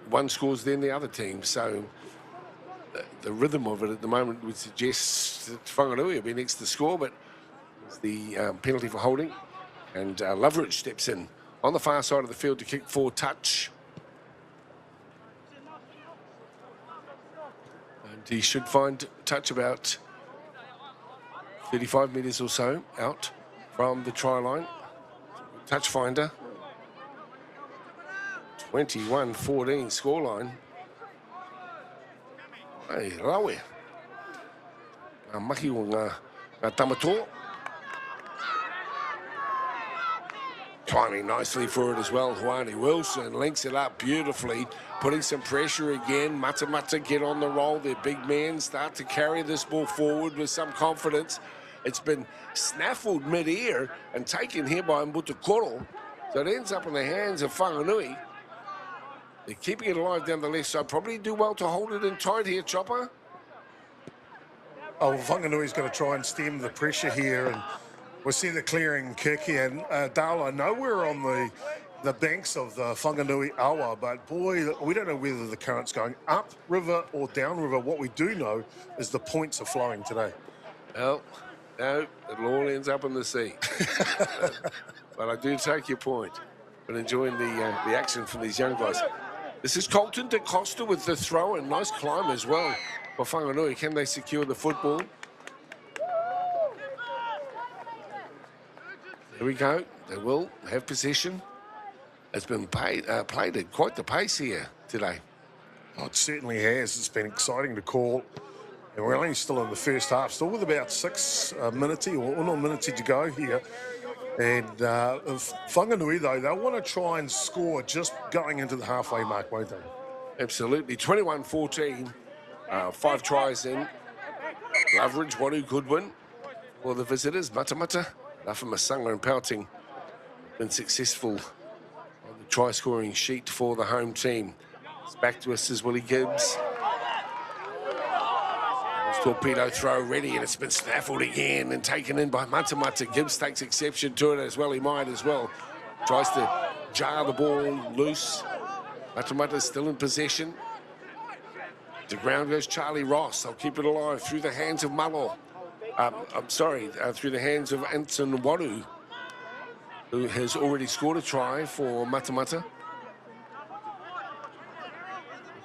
one scores then the other team. So the rhythm of it at the moment would suggest that Whanganui will be next to score, but it's the penalty for holding, and Loveridge steps in on the far side of the field to kick for touch. And he should find touch about 35 metres or so out from the try line. Touch finder. 21-14 scoreline. Hey, rawe. Ngā mahi o ngā tamato. Climbing nicely for it as well. Whanganui Wilson links it up beautifully, putting some pressure again. Matamata get on the roll. Their big men start to carry this ball forward with some confidence. It's been snaffled mid-air and taken here by Mbutukoro. So it ends up in the hands of Whanganui. They're keeping it alive down the left side. Probably do well to hold it in tight here, Chopper. Oh, Whanganui's going to try and stem the pressure here, and we'll see the clearing kick here. And Dale, I know we're on the banks of the Whanganui Awa, but boy, we don't know whether the current's going up river or down river. What we do know is the points are flowing today. Well, no, it all ends up in the sea. But I do take your point. But enjoying the action from these young guys. This is Colton de Costa with the throw, and nice climb as well for Whanganui. Can they secure the football? There we go. They will have possession. It's been played at quite the pace here today. Oh, it certainly has. It's been exciting to call. And we're only still in the first half, still with about 6 minutes to go here. And Whanganui, though, they'll want to try and score just going into the halfway mark, won't they? Absolutely. 21-14. 5 tries in. Loveridge, Wadu Goodwin for the visitors. Matamata, Lafa Masanga and Pouting been successful on the try-scoring sheet for the home team. It's back to us as Willie Gibbs. Torpedo throw ready, and it's been snaffled again and taken in by Matamata. Gibbs takes exception to it as well. He might as well. Tries to jar the ball loose. Matamata's still in possession. To ground goes Charlie Ross. They'll keep it alive through the hands of Malo. Through the hands of Anson Wadu, who has already scored a try for Matamata.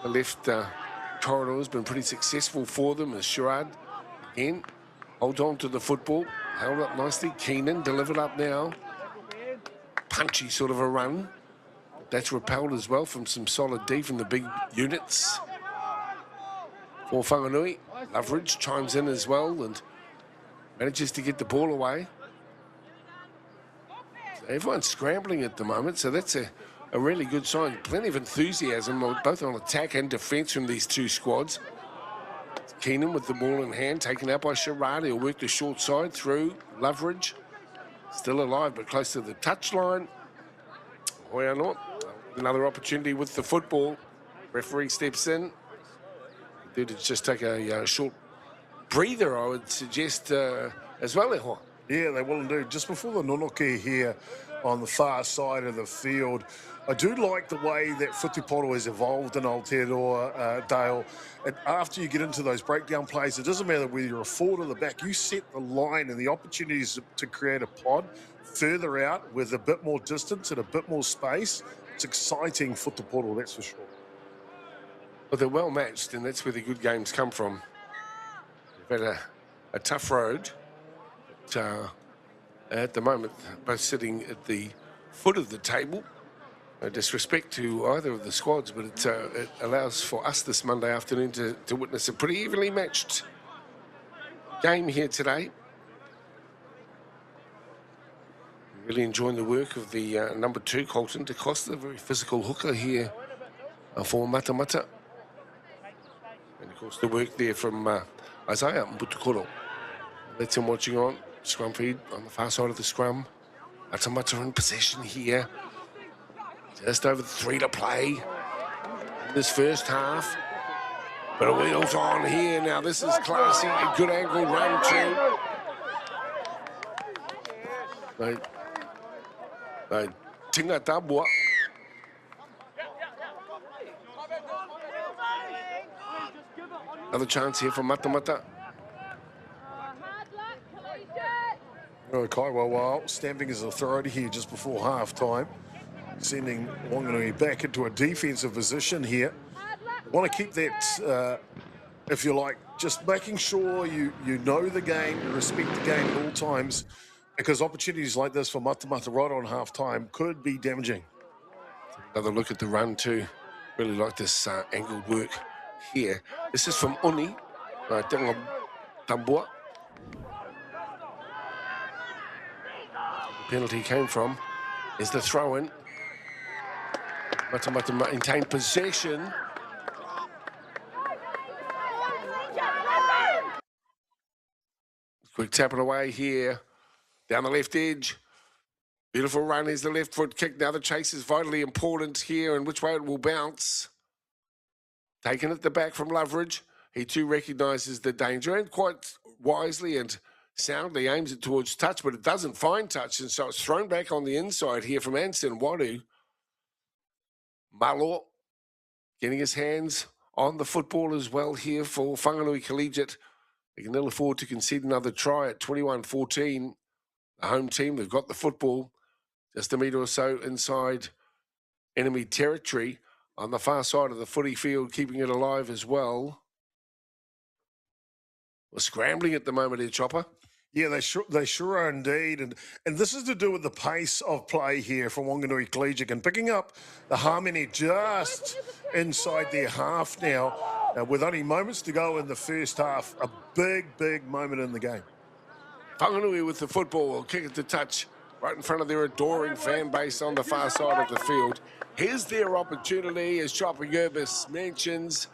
The left corridor has been pretty successful for them as Sherrod again hold on to the football, held up nicely. Keenan delivered up now, punchy sort of a run. That's repelled as well from some solid D from the big units for Whanganui. Loveridge chimes in as well and manages to get the ball away. So everyone's scrambling at the moment, so that's a really good sign. Plenty of enthusiasm, both on attack and defence from these two squads. Keenan with the ball in hand, taken out by Sherrod. He'll work the short side through Loveridge. Still alive, but close to the touchline. Another opportunity with the football. Referee steps in. Did just take a short breather, I would suggest, as well. Yeah, they will indeed. Just before the nonoke here on the far side of the field, I do like the way that Whutuporo has evolved in Aotearoa, Dale. And after you get into those breakdown plays, it doesn't matter whether you're a forward or the back, you set the line and the opportunities to create a pod further out with a bit more distance and a bit more space. It's exciting Whutuporo, that's for sure. Well, they're well matched, and that's where the good games come from. They've had a tough road, but at the moment, both sitting at the foot of the table. No disrespect to either of the squads, but it allows for us this Monday afternoon to witness a pretty evenly matched game here today. Really enjoying the work of the number 2, Colton de Costa, a very physical hooker here for Matamata. And of course the work there from Isaiah Mbutukoro. That's him watching on. Scrum feed on the far side of the scrum. Matamata in possession here. Just over 3 to play in this first half. But a wheels on here. Now this is classy. A good angle run too. Tinga Tabua. Another chance here for Matamata. Okay, well, stamping his authority here just before half time. sending Whanganui back into a defensive position here. Want to keep that, if you like, just making sure you know the game, you respect the game at all times, because opportunities like this for Matamata right on half-time could be damaging. Another look at the run too. Really like this angled work here. This is from Uni, Tambua. The penalty came from is the throw-in. Matamata maintained possession. Quick tapping away here, down the left edge. Beautiful run, here's the left foot kick. Now the chase is vitally important here and which way it will bounce. Taken at the back from Loveridge. He too recognises the danger and quite wisely and soundly aims it towards touch, but it doesn't find touch, and so it's thrown back on the inside here from Anson Wadu. Malo getting his hands on the football as well here for Whanganui Collegiate. They can ill afford to concede another try at 21-14. The home team, they've got the football just a metre or so inside enemy territory on the far side of the footy field, keeping it alive as well. We're scrambling at the moment here, Chopper. Yeah, they sure are indeed. And this is to do with the pace of play here from Whanganui Collegiate and picking up the harmony just inside their half now. With only moments to go in the first half, a big moment in the game. Whanganui with the football will kick it to touch right in front of their adoring fan base on the far side of the field. Here's their opportunity, as Chopper Gerbis mentions,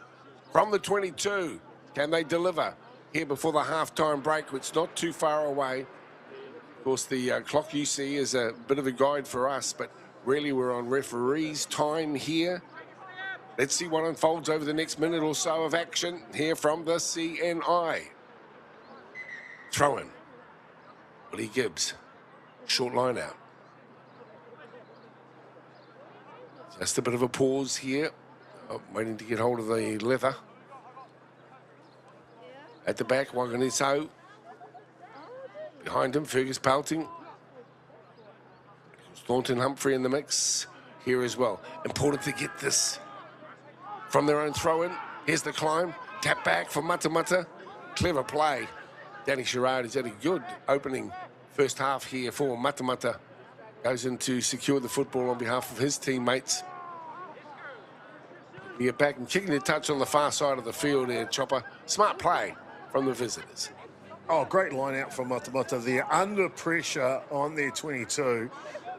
from the 22. Can they deliver here before the half-time break? It's not too far away. Of course, the clock you see is a bit of a guide for us, but really we're on referees' time here. Let's see what unfolds over the next minute or so of action here from the CNI. Throw-in. Willie Gibbs. Short line out. Just a bit of a pause here. Waiting to get hold of the leather. At the back, Waganisau. Behind him, Fergus Pelting. Thornton Humphrey in the mix here as well. Important to get this from their own throw-in. Here's the climb. Tap back for Matamata. Clever play. Danny Sherrard has had a good opening first half here for Matamata. Goes in to secure the football on behalf of his teammates. We get back and kicking the touch on the far side of the field here, Chopper. Smart play from the visitors. Oh, great line out from Matamata. They're under pressure on their 22,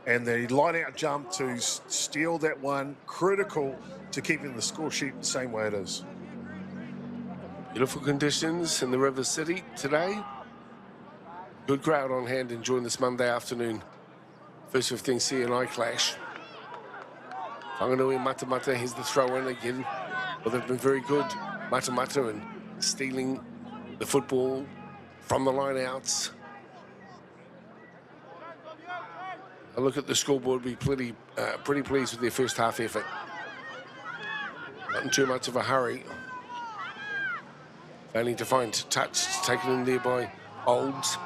and the line out jump to steal that one, critical to keeping the score sheet the same way it is. Beautiful conditions in the River City today. Good crowd on hand enjoying this Monday afternoon. First 15 CNI clash. Whanganui and Matamata, here's the throw-in again. Well, they've been very good, Matamata, and stealing the football from the line-outs. A look at the scoreboard, be pretty pleased with their first half effort. Not in too much of a hurry. Failing to find touch, it's taken in there by Olds.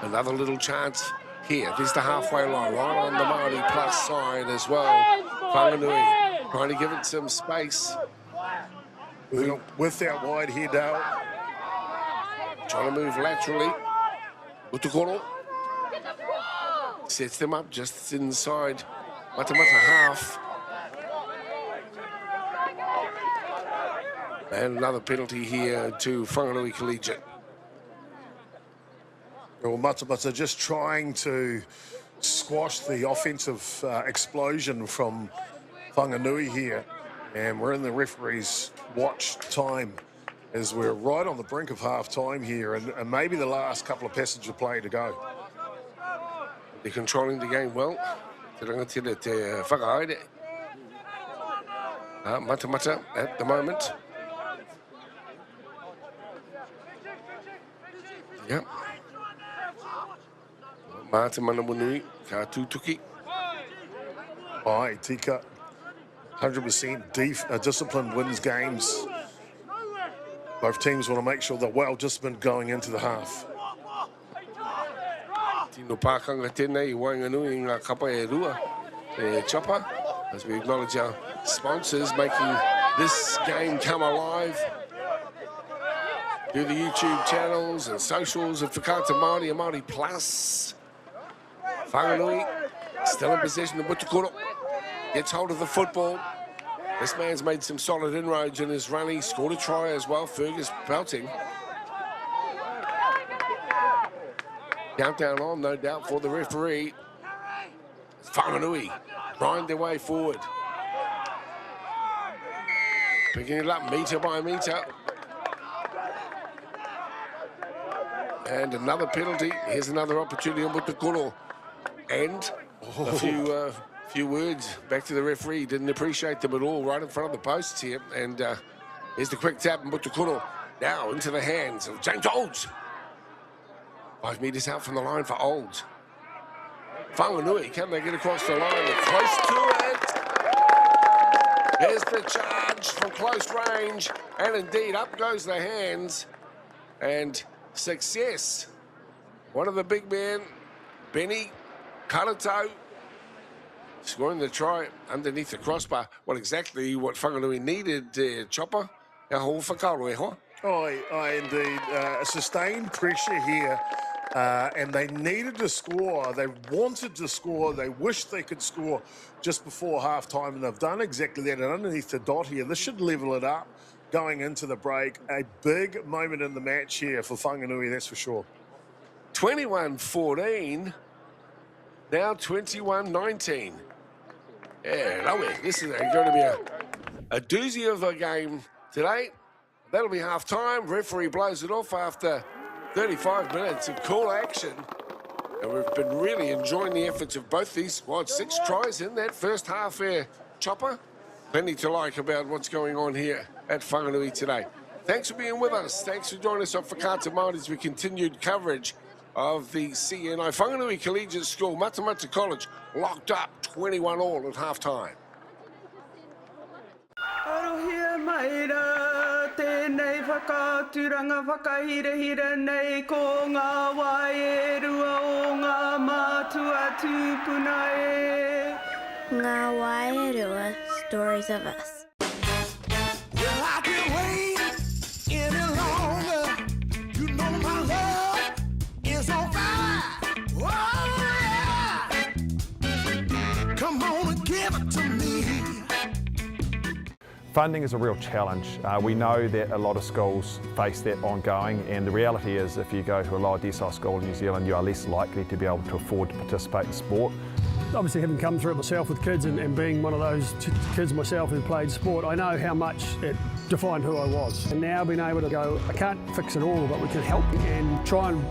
Another little chance here. There's the halfway line, right on the MΑΟRI plus side as well. Whanganui trying to give it some space. With that wide here, Dale. Trying to move laterally. Utukoro sets them up just inside Matamata half. And another penalty here to Whanganui Collegiate. Well, Matamata just trying to squash the offensive explosion from Whanganui here. And we're in the referee's watch time as we're right on the brink of half-time here and maybe the last couple of passages of play to go. They're controlling the game well. Matamata at the moment. Yep. Matamana ka tutuki. Aye, Tika. 100% discipline wins games. Both teams want to make sure they're well disciplined going into the half. Tino Pākanga tēnei i Whanganui ngā kapa e rua. Chopper, as we acknowledge our sponsors making this game come alive through the YouTube channels and socials of Whakaata Māori and Māori Plus. Whanganui still in possession of Mutukuro, gets hold of the football. This man's made some solid inroads in his run. He scored a try as well, Fergus belting. Countdown on, no doubt, for the referee. Whanganui grind their way forward. Picking it up metre by metre. And another penalty. Here's another opportunity on Mutukuro. And a few words back to the referee. Didn't appreciate them at all, right in front of the posts here. And here's the quick tap, Mutukuro now into the hands of James Olds. 5 metres out from the line for Olds. Whanganui, can they get across the line? They're close to it. There's the charge from close range. And indeed, up goes the hands. And success. One of the big men, Benny Karato, scoring the try underneath the crossbar. Well, exactly what Whanganui needed, Chopper. Indeed. Sustained pressure here. And they needed to score. They wanted to score. They wished they could score just before half-time, and they've done exactly that. And underneath the dot here, this should level it up going into the break. A big moment in the match here for Whanganui, that's for sure. 21-14, now 21-19. Yeah, lovely. This is going to be a doozy of a game today. That'll be half-time. Referee blows it off after 35 minutes of cool action. And we've been really enjoying the efforts of both these squads. 6 tries in that first half here, Chopper. Plenty to like about what's going on here at Whanganui today. Thanks for being with us. Thanks for joining us on Whakaata Māori as we continued coverage of the CNI. Whanganui Collegiate School, Matamata College, locked up 21-all at half-time. Tēnei whakāturanga whakahirehire nei ko ngā wae rua o ngā mātua tūpuna e. Ngā wae rua, stories of us. Well, I can't wait any longer. You know my love is on fire. Oh, yeah. Come on and give it to me. Funding is a real challenge. We know that a lot of schools face that ongoing, and the reality is if you go to a lower decile school in New Zealand, you are less likely to be able to afford to participate in sport. Obviously, having come through it myself with kids and being one of those kids myself who played sport, I know how much it defined who I was. And now being able to go, I can't fix it all, but we can help and try and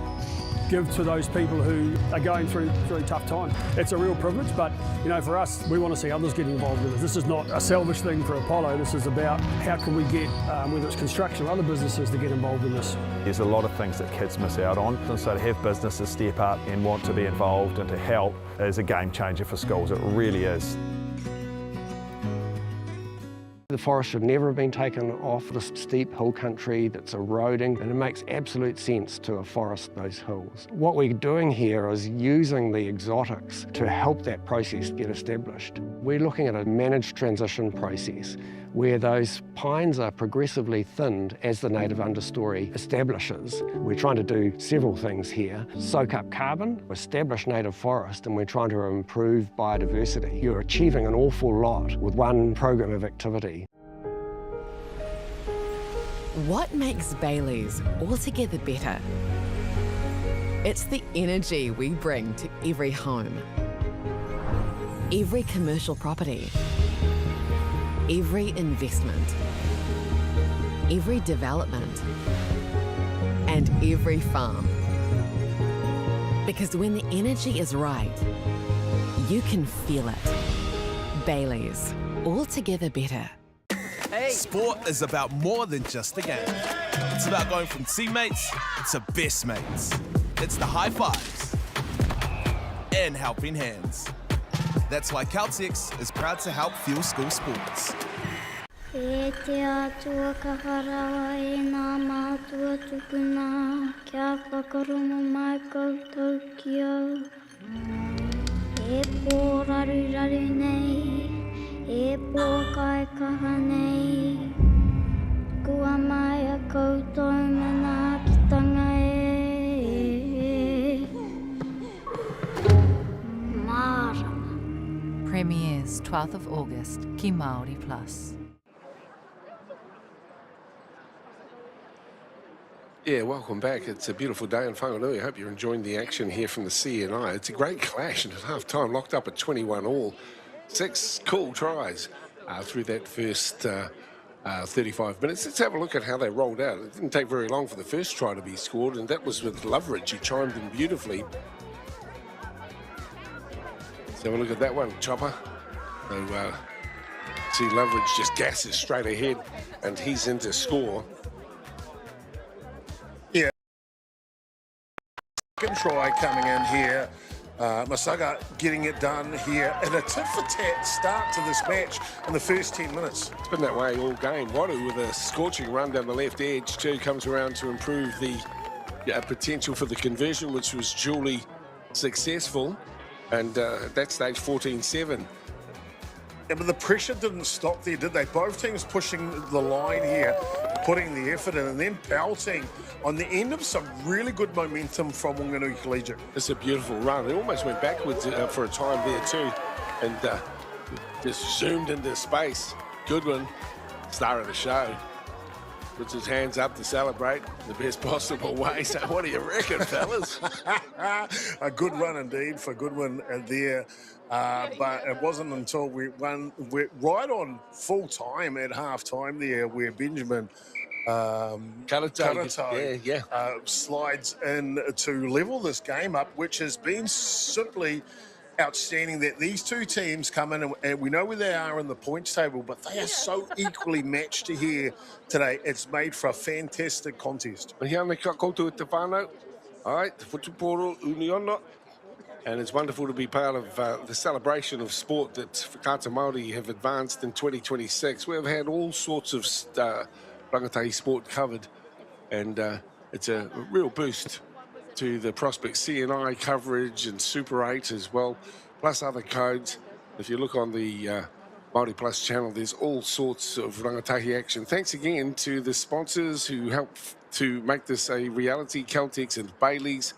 give to those people who are going through tough times. It's a real privilege, but you know, for us, we want to see others get involved with it. This is not a selfish thing for Apollo. This is about how can we get, whether it's construction or other businesses, to get involved in this. There's a lot of things that kids miss out on, and so to have businesses step up and want to be involved and to help is a game changer for schools. It really is. The forest should never have been taken off this steep hill country that's eroding, and it makes absolute sense to afforest those hills. What we're doing here is using the exotics to help that process get established. We're looking at a managed transition process where those pines are progressively thinned as the native understory establishes. We're trying to do several things here. Soak up carbon, establish native forest, and we're trying to improve biodiversity. You're achieving an awful lot with one program of activity. What makes Bailey's altogether better? It's the energy we bring to every home, every commercial property, every investment, every development, and every farm. Because when the energy is right, you can feel it. Bailey's, altogether better. Sport is about more than just a game. It's about going from teammates to best mates. It's the high fives and helping hands. That's why Caltex is proud to help fuel school sports. E te atua ka wharawa e nā mātua tukuna, kia whakarongo mai koutou ki au. E pō raru raru nei, e pō kai kaha nei. Kua mai a koutou mana ki tanga e. Marama. Premieres 12th of August, ki Māori Plus. Yeah, welcome back. It's a beautiful day in Whanganui. I hope you're enjoying the action here from the CNI. It's a great clash, and at half-time, locked up at 21 all. 6 cool tries through that first 35 minutes. Let's have a look at how they rolled out. It didn't take very long for the first try to be scored, and that was with Loveridge, who chimed in beautifully. Let's have a look at that one, Chopper. So, see Loveridge just gasses straight ahead, and he's in to score. Second try coming in here. Masaga getting it done here, and a tit-for-tat start to this match in the first 10 minutes. It's been that way all game. Wadu with a scorching run down the left edge too comes around to improve the potential for the conversion, which was duly successful, and at that stage 14-7. Yeah, but the pressure didn't stop there, did they? Both teams pushing the line here, putting the effort in, and then belting on the end of some really good momentum from Whanganui Collegiate. It's a beautiful run. It almost went backwards for a time there too, and just zoomed into space. Goodwin, star of the show, puts his hands up to celebrate the best possible way. So what do you reckon, fellas? A good run indeed for Goodwin there. But it wasn't until we're right on full time at half time there where Benjamin Karatai slides in to level this game up, which has been simply outstanding. That these two teams come in, and we know where they are in the points table, but they are so equally matched here today. It's made for a fantastic contest. All right, Futuporo Uniona. And it's wonderful to be part of the celebration of sport that Whakaata Māori have advanced in 2026. We've had all sorts of rangatahi sport covered, and it's a real boost to the prospect CNI coverage and Super 8 as well, plus other codes. If you look on the Māori Plus channel, there's all sorts of rangatahi action. Thanks again to the sponsors who helped to make this a reality, Caltex and Bailey's,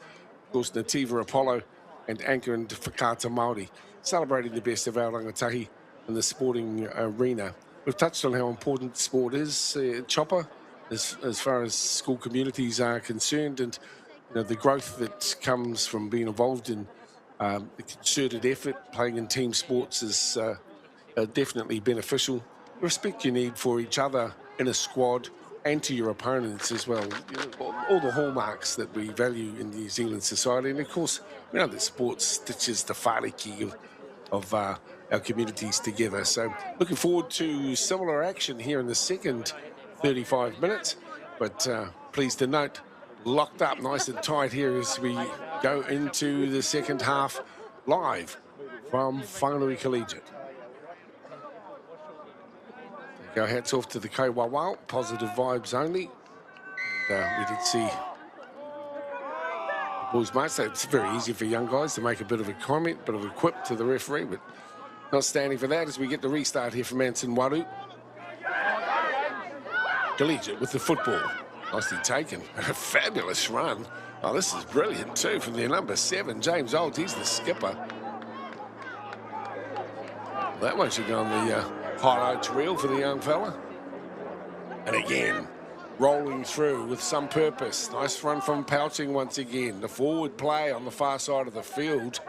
of course, Nativa Apollo, and Anchor and Whakaata Māori, celebrating the best of our rangatahi in the sporting arena. We've touched on how important sport is, Chopper, as far as school communities are concerned, and the growth that comes from being involved in the concerted effort. Playing in team sports is definitely beneficial. The respect you need for each other in a squad and to your opponents as well. All the hallmarks that we value in New Zealand society. And of course, we know that sport stitches the whāriki of our communities together. So looking forward to similar action here in the second 35 minutes. But pleased to note, locked up nice and tight here as we go into the second half live from Whanganui Collegiate. Go hats off to the Kaiwawao, positive vibes only. And we did see the boys might say it's very easy for young guys to make a bit of a comment, bit of a quip to the referee, but not standing for that as we get the restart here from Anson Waru. Collegiate with the football. Nicely taken. A fabulous run. Oh, this is brilliant too from their number 7, James Old. He's the skipper. That one should go on the highlights reel for the young fella. And again, rolling through with some purpose. Nice run from Pouching once again. The forward play on the far side of the field.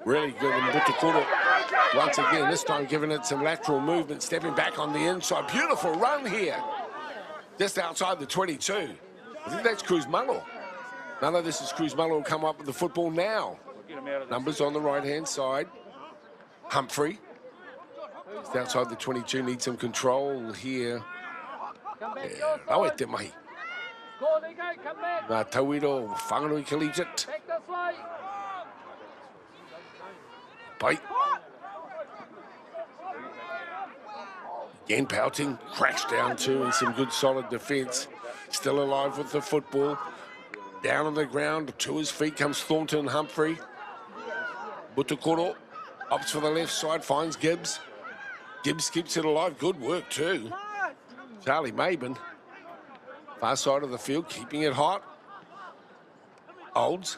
Really good. And Butukuru once again, this time giving it some lateral movement, stepping back on the inside. Beautiful run here. Just outside the 22. I think that's Cruz Mullo. No, this is Cruz Mullo will come up with the football now. Numbers on the right-hand side. Humphrey. Just outside the 22, needs some control here. Rawete mahi. Ngā tauiro, Whanganui Collegiate. Bite. Again, Pouting, cracks down too, and some good solid defence. Still alive with the football. Down on the ground, to his feet comes Thornton Humphrey. Utakoro opts for the left side, finds Gibbs. Gibbs keeps it alive. Good work too. Charlie Maben, far side of the field, keeping it hot. Olds.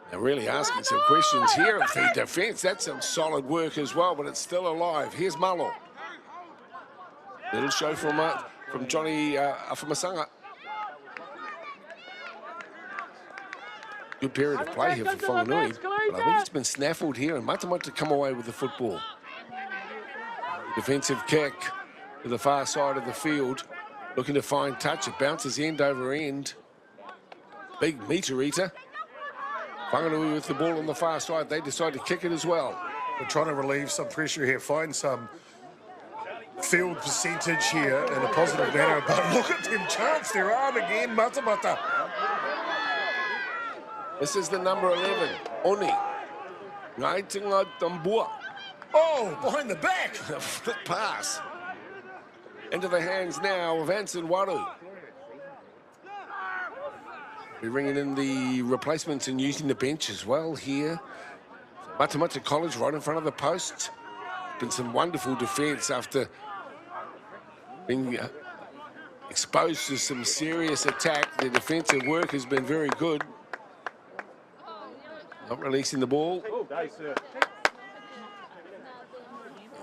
They're really asking some questions here of the defence. That's some solid work as well, but it's still alive. Here's Malo. Little show from Johnny Afamasanga. Good period of play here for Whanganui, but I think it's been snaffled here, and Matamata to come away with the football. Defensive kick to the far side of the field, looking to find touch. It bounces end over end. Big meter eater. Whanganui with the ball on the far side. They decide to kick it as well. We're trying to relieve some pressure here, find some field percentage here in a positive manner, but look at them chance their arm again, Matamata. This is the number 11, Oni. Ngaitinga Tambua. Oh, behind the back. Flick pass. Into the hands now of Anson Waru. We're bringing in the replacements and using the bench as well here. Matamata College right in front of the post. Been some wonderful defence after being exposed to some serious attack. The defensive work has been very good. Not releasing the ball.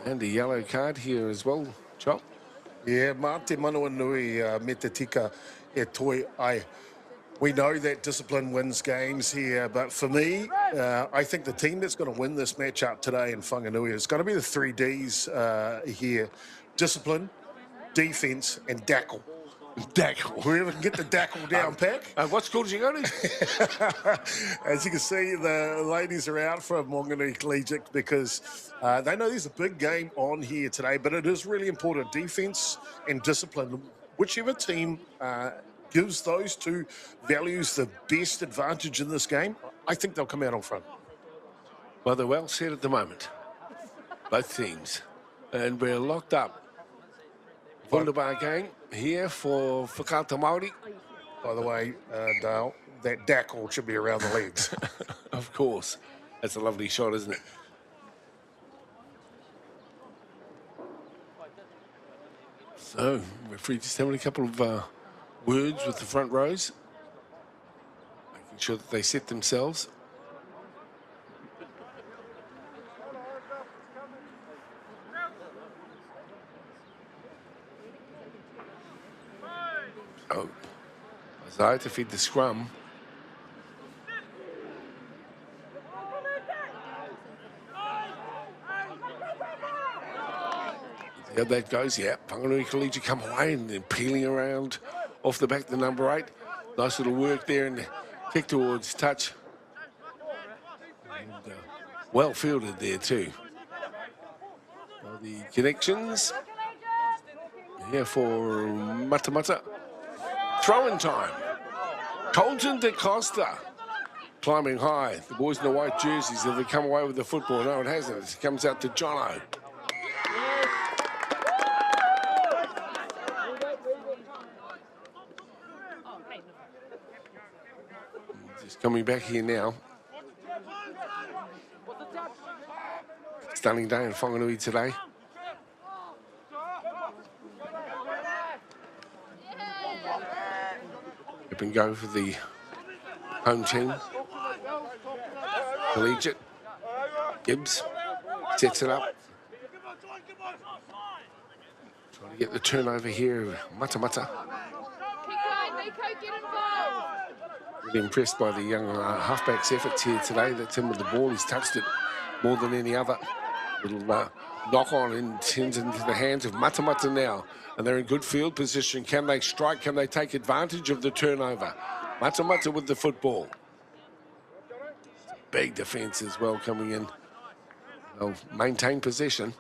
And a yellow card here as well, Chop. Yeah, mā te manawa nui me te tika e toi ai. We know that discipline wins games here, but for me, I think the team that's going to win this matchup today in Whanganui is going to be the 3 Ds here. Discipline, defence, and dackle. Dackle. Whoever can get the dackle down, Pack. What school did you go to? As you can see, the ladies are out from Whanganui Collegiate because they know there's a big game on here today, but it is really important. Defence and discipline. Whichever team gives those two values the best advantage in this game, I think they'll come out on front. Well, they're well set at the moment, both teams. And we're locked up. Wunderbar game here for Whakata Māori. By the way, Dale, that dackle should be around the legs. Of course. That's a lovely shot, isn't it? So, referee just having a couple of words with the front rows, making sure that they set themselves. Oh, Isaiah to feed the scrum. How that goes, yeah. Whanganui Collegiate come away and then peeling around off the back to number 8. Nice little work there and kick towards touch. And, well fielded there too. The connections here for Matamata. Throw-in time. Colton De Costa climbing high. The boys in the white jerseys, have they come away with the football? No, it hasn't. It comes out to Jono. Just coming back here now. Stunning day in Whanganui today. Up and go for the home team. Collegiate. Gibbs sets it up. Trying to get the turnover here. Matamata. Really impressed by the young halfback's efforts here today. That's him with the ball. He's touched it more than any other. Little knock on and sends into the hands of Matamata now. And they're in good field position. Can they strike? Can they take advantage of the turnover? Matamata with the football. Big defence as well coming in. They'll maintain possession.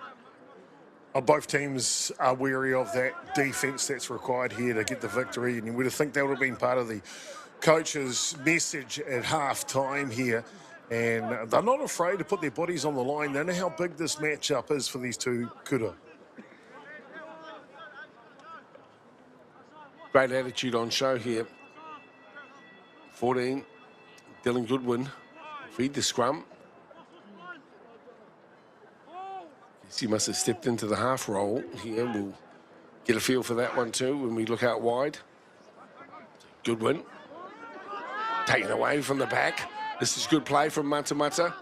Both teams are wary of that defence that's required here to get the victory. And you would have think that would have been part of the coach's message at half-time here. And they're not afraid to put their bodies on the line. They know how big this matchup is for these two kura. Great attitude on show here. 14 Dylan Goodwin feed the scrum. He must have stepped into the half roll here. We'll get a feel for that one too when we look out wide. Goodwin taken away from the back. This is good play from Matamata.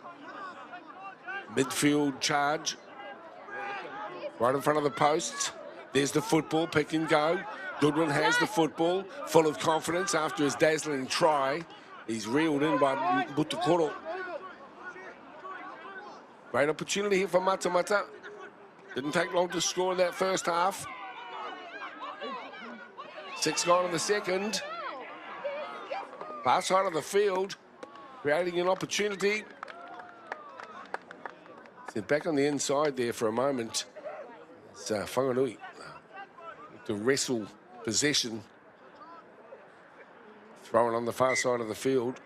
Midfield charge. Right in front of the posts. There's the football, pick and go. Goodwin has the football, full of confidence after his dazzling try. He's reeled in by Butukoro. Great opportunity here for Matamata. Didn't take long to score in that first half. 6 gone in the second. Far side of the field, creating an opportunity. Sent back on the inside there for a moment. It's Whanganui to wrestle possession. Throwing on the far side of the field.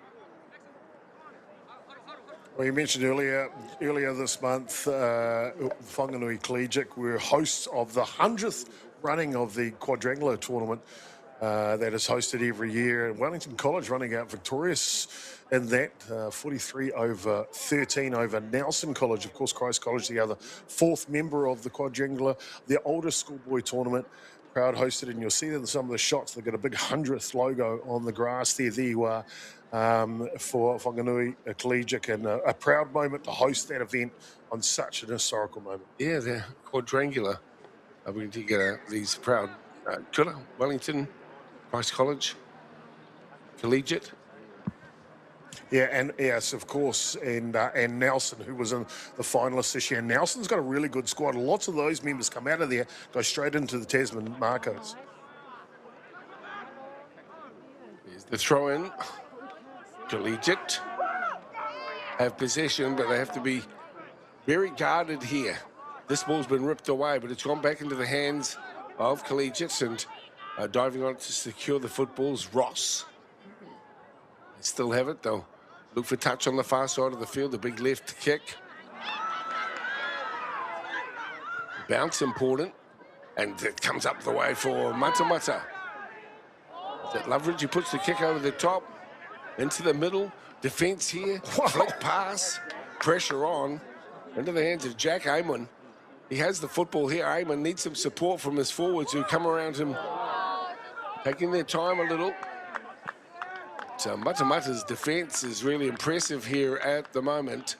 Well, you mentioned earlier this month, Whanganui Collegiate were hosts of the 100th running of the quadrangular tournament that is hosted every year. And Wellington College running out victorious in that, 43-13 over Nelson College. Of course, Christ College, the other 4th member of the quadrangular, the oldest schoolboy tournament. Proud hosted, and you'll see that in some of the shots, they've got a big 100th logo on the grass there. There you are. For Whanganui Collegiate, and a proud moment to host that event on such an historical moment. Yeah, the quadrangular. We did get these proud kura, Wellington, Christ College, Collegiate. Yeah, and yes, of course, and Nelson, who was in the finalists this year. Nelson's got a really good squad. Lots of those members come out of there, go straight into the Tasman Marcos. Here's the throw in. Collegiate have possession, but they have to be very guarded here. This ball's been ripped away, but it's gone back into the hands of Collegiate, and diving on to secure the footballs, Ross. They still have it, though. Look for touch on the far side of the field, the big left kick. Bounce important, and it comes up the way for Matamata. Is that Loveridge? He puts the kick over the top. Into the middle, defence here, flick pass, pressure on, into the hands of Jack Amon. He has the football here. Amon needs some support from his forwards who come around him, taking their time a little. So Matamata's defence is really impressive here at the moment.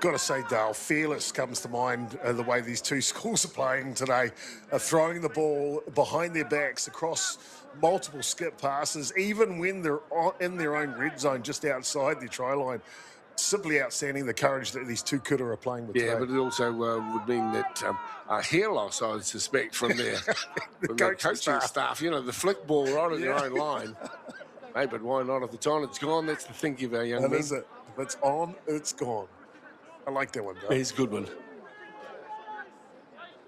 Got to say, Dale, fearless comes to mind the way these two schools are playing today, throwing the ball behind their backs across multiple skip passes, even when they're in their own red zone just outside their try line. Simply outstanding, the courage that these two kidder are playing with today. But it also would mean that a hair loss, I would suspect, from their, from their coaching staff. You know, the flick ball right on their own line. Hey, but why not? If it's on, it's gone. That's the thinking of our young men. That is it. If it's on, it's gone. I like that one, Dale. He's a good one.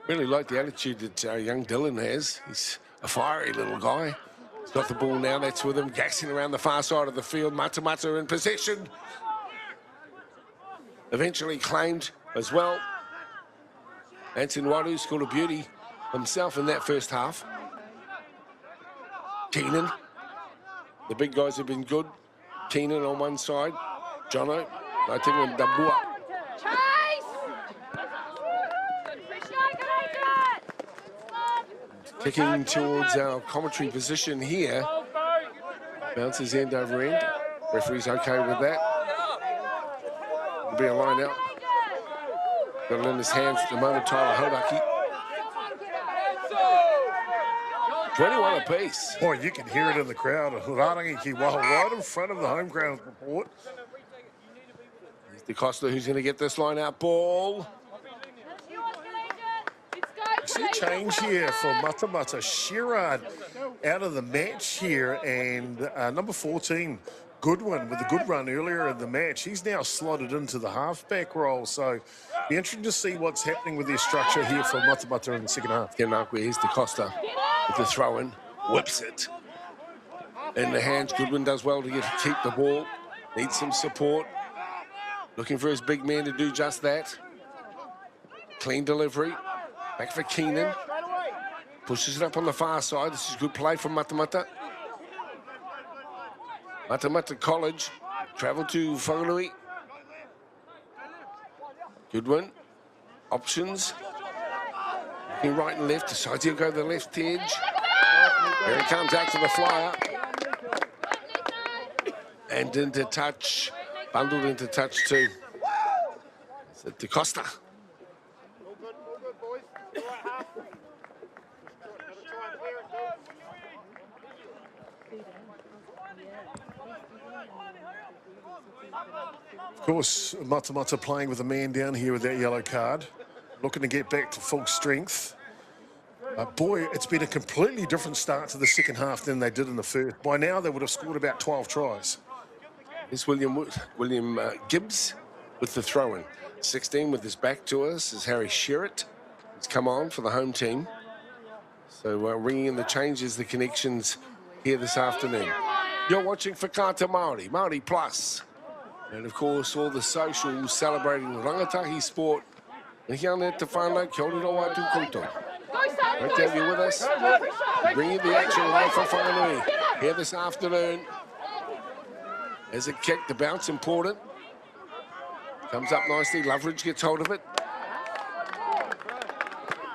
Really like the attitude that young Dylan has. He's a fiery little guy. He's got the ball now, that's with him, gassing around the far side of the field. Matamata in possession. Eventually claimed as well. Anton Wadu, School of Beauty himself in that first half. Keenan. The big guys have been good. Keenan on one side. Jono. I think with Dabua. Kicking towards our commentary position here. Bounces end over end. Referee's okay with that. It'll be a line out. Got it in his hands at the moment, Tyler Hodaki. 21 apiece. Boy, you can hear it in the crowd. Right in front of the home ground report. Here's DeCosta, who's going to get this line out ball. See a change here for Matamata. Sherrard out of the match here, and number 14, Goodwin, with a good run earlier in the match. He's now slotted into the halfback role, so be interesting to see what's happening with their structure here for Matamata in the second half. Here's DeCosta with the throw-in, whips it in the hands. Goodwin does well to keep the ball, needs some support. Looking for his big man to do just that. Clean delivery. Back for Keenan. Pushes it up on the far side. This is good play from Matamata. Matamata College travel to Whanganui. Goodwin, options. Looking right and left, decides he'll go to the left edge. Here he comes out to the flyer. And into touch, bundled into touch too. Is it DeCosta? Of course, Matamata playing with a man down here with that yellow card, looking to get back to full strength. Boy, it's been a completely different start to the second half than they did in the first. By now, they would have scored about 12 tries. It's William Gibbs with the throw-in. 16 with his back to us is Harry Sherritt. He's come on for the home team. So ringing in the changes, the connections here this afternoon. You're watching Whakaata Māori, Māori Plus. And of course, all the socials celebrating rangatahi sport. And here on te whānau, kia ora rau atu koutou. Great to have you with us. Bringing the action live for Whanganui here this afternoon. As a kick, the bounce important. Comes up nicely, Loveridge gets hold of it.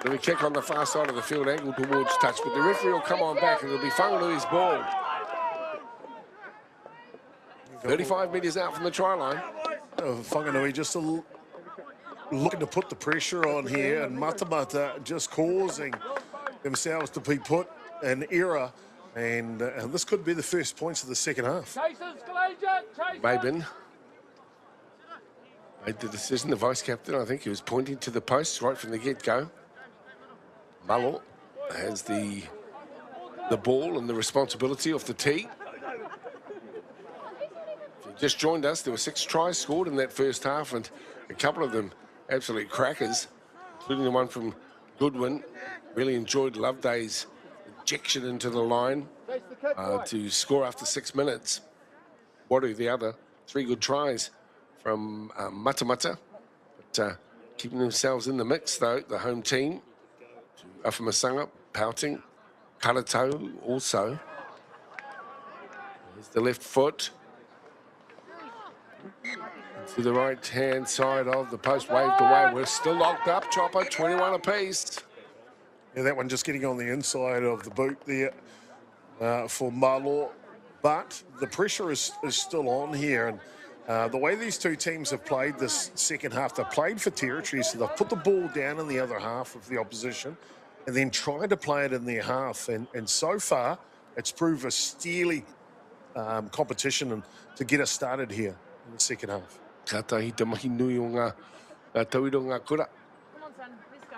Then we kick on the far side of the field, angle towards touch, but the referee will come on back and it'll be Whanganui's ball. 35 metres out from the try line. Whanganui just looking to put the pressure on here, and Matamata just causing themselves to be put in error. And this could be the first points of the second half. Mabin made the decision, the vice-captain, I think he was pointing to the posts right from the get-go. Malo has the ball and the responsibility off the tee. If you just joined us, there were 6 tries scored in that first half, and a couple of them absolute crackers, including the one from Goodwin. Really enjoyed Loveday's injection into the line to score after 6 minutes. Wadu, the other, 3 good tries from Matamata. But keeping themselves in the mix, though, the home team. Afamasanga, pouting. Karatau also. There's the left foot. To the right-hand side of the post, waved away. We're still locked up, Chopper, 21 apiece. Yeah, that one just getting on the inside of the boot there for Malo. But the pressure is still on here. And the way these two teams have played this second half, they've played for territory, so they've put the ball down in the other half of the opposition and then tried to play it in their half. And so far, it's proved a steely competition and to get us started here in the second half. Ka tahi te mahi nui o ngā tauiro ngā kura. Come on, son, let's go.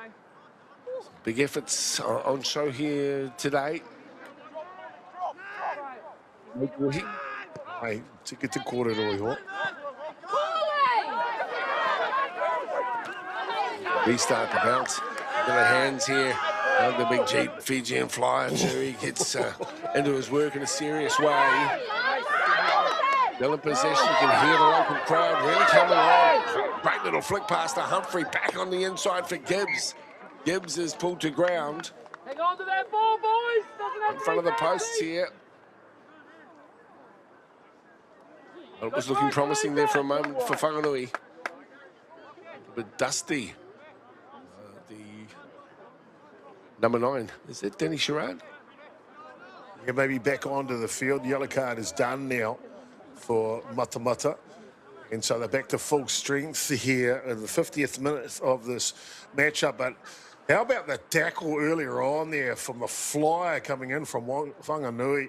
Big efforts on show here today. Hey, tika te kōrero iho. Restart the bounce. Into the hands here of the big Jeep Fijian flyer. He gets into his work in a serious way. Still in possession, you can hear the local crowd really coming on. Great little flick past to Humphrey, back on the inside for Gibbs. Gibbs is pulled to ground. Hang on to that ball, boys. In front of the posts here. Well, it was looking promising there for a moment for Whanganui. A bit dusty. The number 9, is it Danny Sherrard? Yeah, maybe back onto the field. Yellow card is done now for Matamata. And so they're back to full strength here in the 50th minute of this matchup. But how about the tackle earlier on there from the flyer coming in from Whanganui?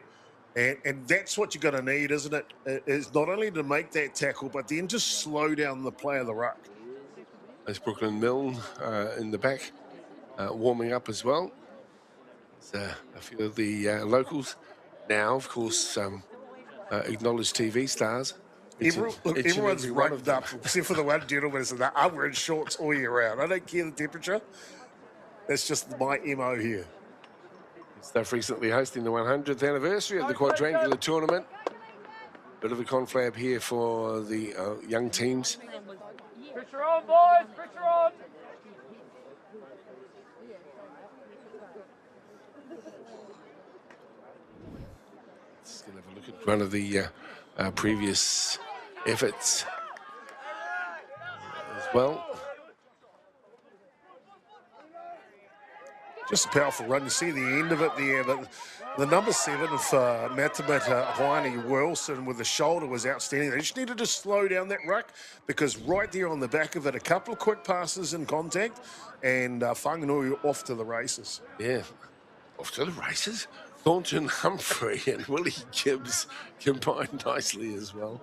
And that's what you're going to need, isn't it? Is not only to make that tackle, but then just slow down the play of the ruck. There's Brooklyn Milne in the back, warming up as well. There's a few of the locals now, of course, acknowledged TV stars. Everyone's rugged up, except for the one gentleman who said, I'm wearing shorts all year round. I don't care the temperature. That's just my MO here. They've recently hosting the 100th anniversary of the quadrangular tournament. Bit of a conflab here for the young teams. Pressure on, boys, pressure on. Let's have a look at one of the previous efforts as well. Just a powerful run. You see the end of it there, but the number 7 for Matamata Wilson with the shoulder was outstanding. They just needed to slow down that ruck because right there on the back of it, a couple of quick passes in contact and Whanganui off to the races. Yeah, off to the races. Thornton Humphrey and Willie Gibbs combined nicely as well.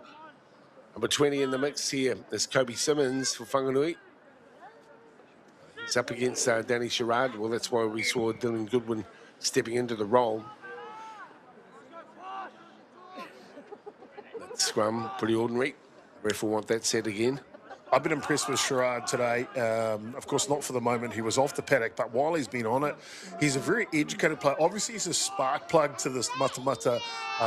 Number 20 in the mix here is Kobe Simmons for Whanganui. He's up against Danny Sherrard. Well, that's why we saw Dylan Goodwin stepping into the role. That scrum, pretty ordinary. Ref will want that set again. I've been impressed with Sherrard today. Of course, not for the moment. He was off the paddock, but while he's been on it, he's a very educated player. Obviously, he's a spark plug to this Matamata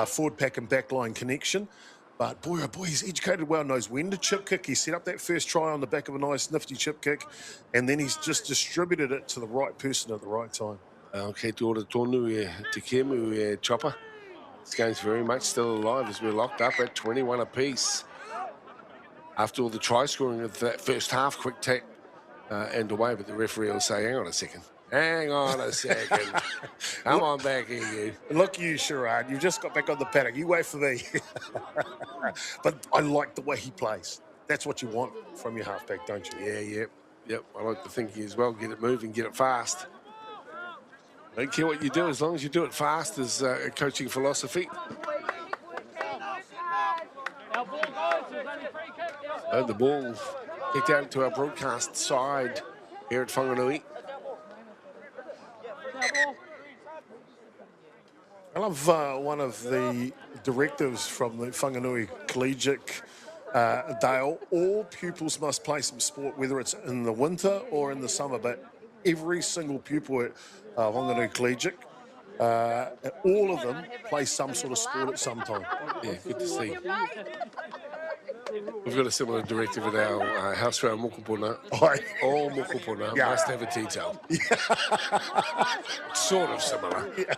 forward pack and backline connection. But boy, oh boy, he's educated well, knows when to chip kick. He set up that first try on the back of a nice nifty chip kick, and then he's just distributed it to the right person at the right time. Okay, Tora Tonu Te Kemu Chopper. This game's very much still alive as we're locked up at 21 apiece. After all the try scoring of that first half, quick tack and away, but the referee will say, hang on a second. Hang on a second. Come on back here, you. Look, you, Sherrard, you just got back on the paddock. You wait for me. But I like the way he plays. That's what you want from your halfback, don't you? Yeah, yep. I like the thinking as well. Get it moving, get it fast. Don't care what you do as long as you do it fast is a coaching philosophy. The ball kicked out to our broadcast side here at Whanganui. I love one of the directives from the Whanganui Collegiate, Dale. All pupils must play some sport, whether it's in the winter or in the summer, but every single pupil at Whanganui Collegiate, all of them play some sort of sport at some time. Yeah, good to see. We've got a similar directive at our house around Mokopuna. All Mokopuna must have a tea towel. Sort of similar. Yeah.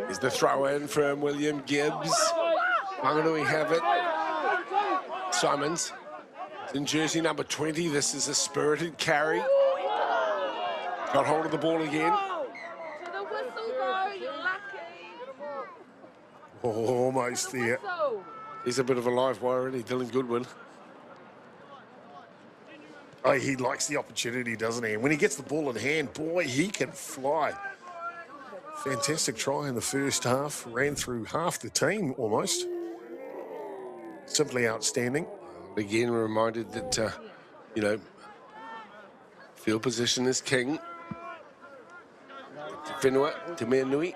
Is the throw in from William Gibbs. Whanganui have it. Simons in jersey number 20. This is a spirited carry. Got hold of the ball again. Almost there. He's a bit of a live wire, isn't he, Dylan Goodwin? Oh, he likes the opportunity, doesn't he? And when he gets the ball in hand, boy, he can fly. Fantastic try in the first half. Ran through half the team almost. Simply outstanding. Again, we're reminded that, field position is king. Te Whenua, Te Mea Nui.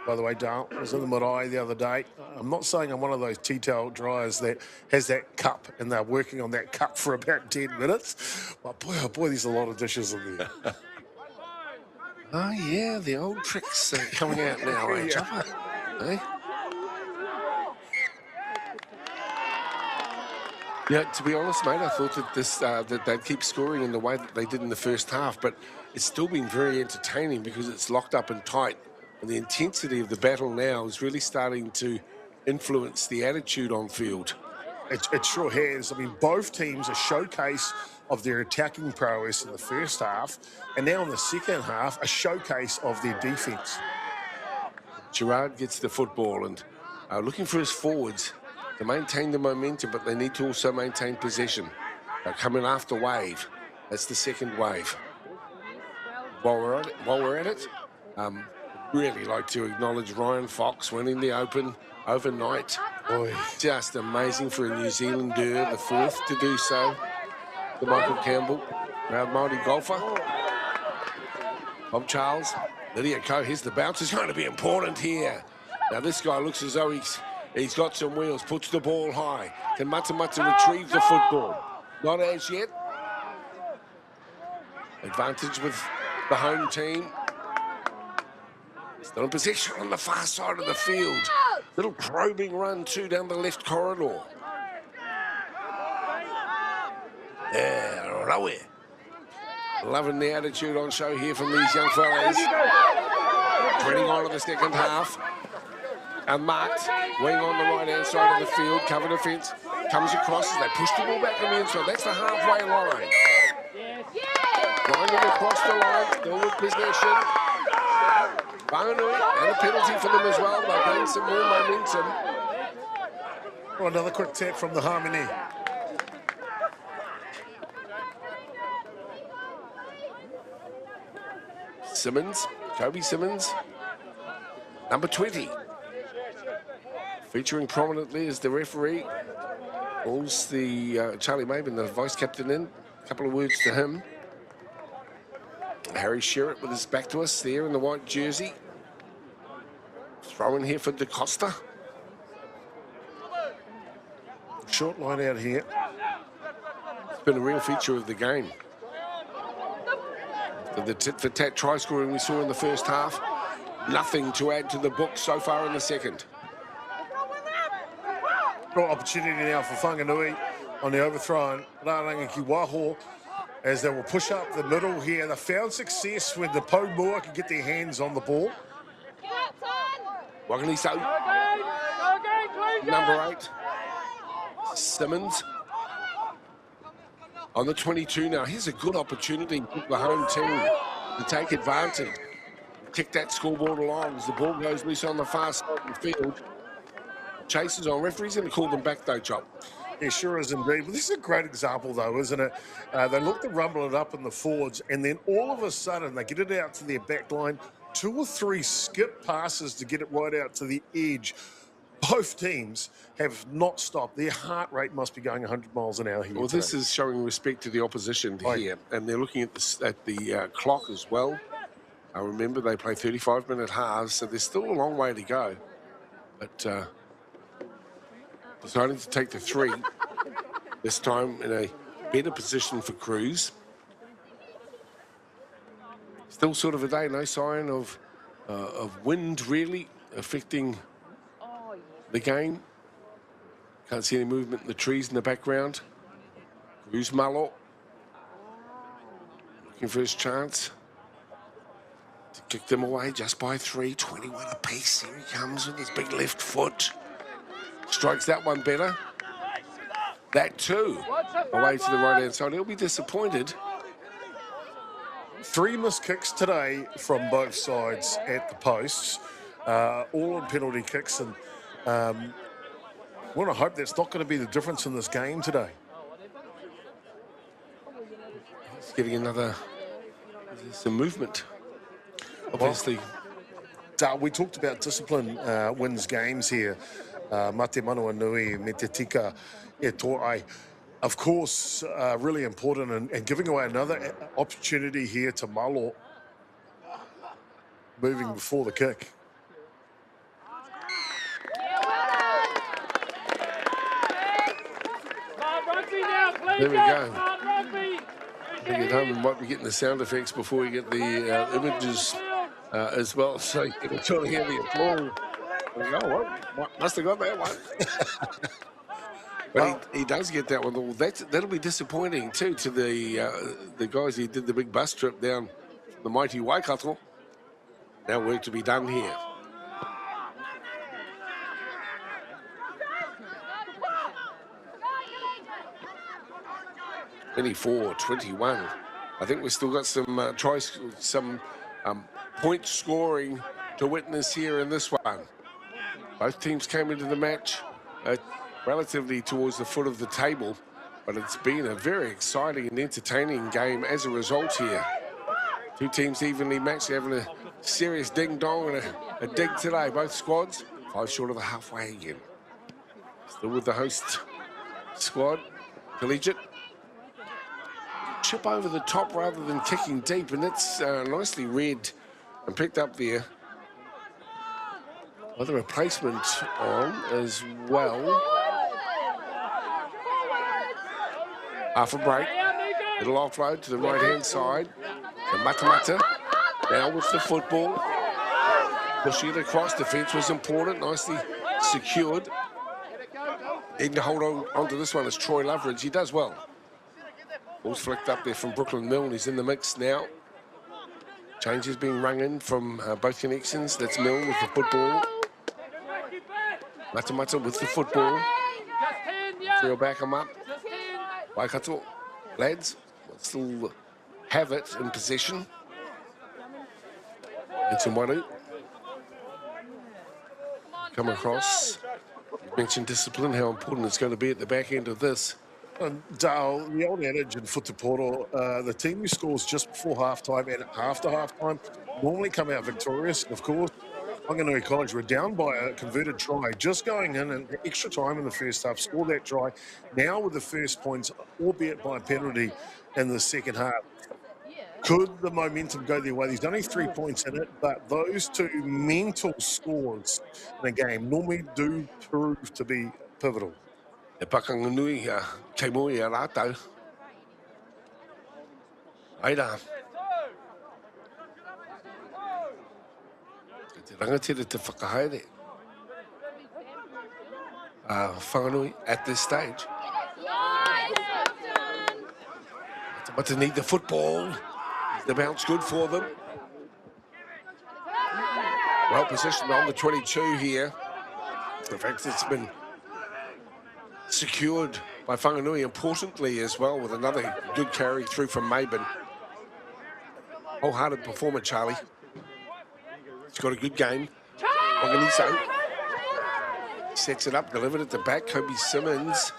By the way, Dale, I was in the MΑORI the other day. I'm not saying I'm one of those tea towel dryers that has that cup and they're working on that cup for about 10 minutes. But boy, oh boy, there's a lot of dishes in there. Oh, yeah, the old tricks are coming out now, eh, Chopper? Eh? Yeah, to be honest, mate, I thought that that they'd keep scoring in the way that they did in the first half, but it's still been very entertaining because it's locked up and tight. And the intensity of the battle now is really starting to influence the attitude on field. It sure has. I mean, both teams a showcase of their attacking prowess in the first half, and now in the second half, a showcase of their defence. Gerard gets the football and looking for his forwards to maintain the momentum, but they need to also maintain possession. They're coming after wave. That's the second wave. While we're at it, really like to acknowledge Ryan Fox winning the Open overnight. Boy, just amazing for a New Zealander, the fourth to do so. The Michael Campbell, proud MΑORI golfer. Bob Charles, Lydia Coe, here's the bounce. It's going to be important here. Now this guy looks as though he's got some wheels, puts the ball high. Can Matamata retrieve the football? Not as yet. Advantage with the home team. Still in possession on the far side of the field. Little probing run too down the left corridor. Yeah, Raue. Loving the attitude on show here from these young fellas. Trending on to the second half. Marked, wing on the right-hand side of the field, cover defence, comes across as they push the ball back on the inside. That's the halfway line. Grinding across the line, still with possession. Whanganui, and a penalty for them as well. They're getting some more momentum. Oh, another quick tap from the Harmony. Simmons, Kobe Simmons, number 20. Featuring prominently as the referee. Calls the Charlie Maben, the vice captain, in. A couple of words to him. Harry Sherritt with his back to us there in the white jersey. Throw in here for DaCosta. Short line out here. It's been a real feature of the game. The tit-for-tat try scoring we saw in the first half. Nothing to add to the book so far in the second. Got opportunity now for Whanganui on the overthrow and Rāranga ki Waho as they will push up the middle here. They found success when the Paumua could get their hands on the ball. Wakaniso, number 8. Simmons on the 22 now. Here's a good opportunity for the home team to take advantage. Kick that scoreboard along as the ball goes loose on the far side of the field. Chases on. Referee's going to call them back though, Chop. Yeah, sure is indeed. Well, this is a great example though, isn't it? They look to rumble it up in the forwards and then all of a sudden they get it out to their back line. 2 or 3 skip passes to get it right out to the edge. Both teams have not stopped. Their heart rate must be going 100 miles an hour here. Well, this is showing respect to the opposition here, and they're looking at the clock as well. I remember they play 35-minute halves, so there's still a long way to go. But deciding to take the 3, this time in a better position for Cruz. Still sort of a day, no sign of wind really affecting the game. Can't see any movement in the trees in the background. Cruz Malo looking for his chance to kick them away just by 3. 21 apiece. Here he comes with his big left foot. Strikes that one better. That too. Away to the right-hand side. He'll be disappointed. 3 missed kicks today from both sides at the posts, all on penalty kicks, and want to hope that's not going to be the difference in this game today. He's getting some movement, obviously. Well, we talked about discipline wins games here. Mate Manawa Nui, me te tika e tōai. Of course, really important and giving away another opportunity here to Malo moving before the kick. There we go. We get home and might be getting the sound effects before we get the images as well. So you can sort of hear the applause. What? Must have got that one. But he does get that one. That'll be disappointing too to the guys who did the big bus trip down the mighty Waikato. Now work to be done here. (24-21). I think we've still got some point scoring to witness here in this one. Both teams came into the match relatively towards the foot of the table, but it's been a very exciting and entertaining game as a result here. 2 teams evenly matched, having a serious ding-dong and a dig today. Both squads 5 short of the halfway again. Still with the host squad, Collegiate. Chip over the top rather than kicking deep, and it's nicely read and picked up there. Other replacement on as well. Half a break. Little offload to the right-hand side. And Matamata now with the football. Pushing it across. Defence was important. Nicely secured. Needing to hold on to this one is Troy Loveridge. He does well. Ball's flicked up there from Brooklyn Milne. He's in the mix now. Changes being rung in from both connections. That's Milne with the football. Matamata with the football. Just 10, yeah. They'll back them up. Just 10. Waikato lads will still have it in possession. It's in Waru. Come across. You mentioned discipline, how important it's going to be at the back end of this. And Dale, the old adage in Futaporo, the team who scores just before halftime and after halftime normally come out victorious. Of course, Whanganui College were down by a converted try, just going in and extra time in the first half, scored that try. Now with the first points, albeit by a penalty in the second half. Could the momentum go their way? There's only 3 points in it, but those two mental scores in a game normally do prove to be pivotal. E pakanganui kei moi a rātau. Aira. Te rangatira te whakahaere. Whanganui at this stage. But they need the football. The bounce good for them. Well positioned on the 22 here. In fact, it's been secured by Whanganui importantly as well, with another good carry through from Maben. Wholehearted performer, Charlie. He's got a good game. Organiso sets it up, delivered at the back. Kobe Simmons.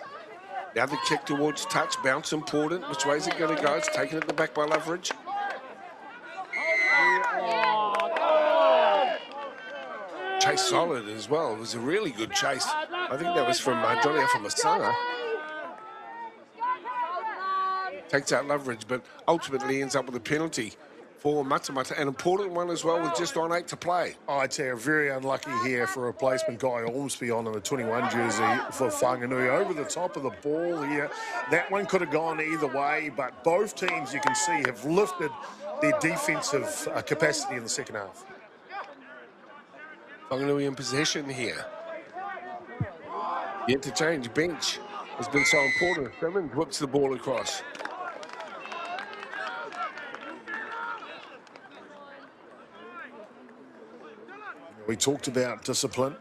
Now the kick towards touch, bounce important. Which way is it going to go? It's taken at the back by Loveridge. Chase solid as well. It was a really good chase. I think that was from Johnny Afamasanga. Takes out Loveridge, but ultimately ends up with a penalty for Matamata. An important one as well, with just on 8 to play. I'd say very unlucky here for replacement Guy Ormsby on in the 21 jersey for Whanganui. Over the top of the ball here. That one could have gone either way, but both teams, you can see, have lifted their defensive capacity in the second half. Whanganui in possession here. The interchange bench has been so important. Simmons whips the ball across. We talked about discipline.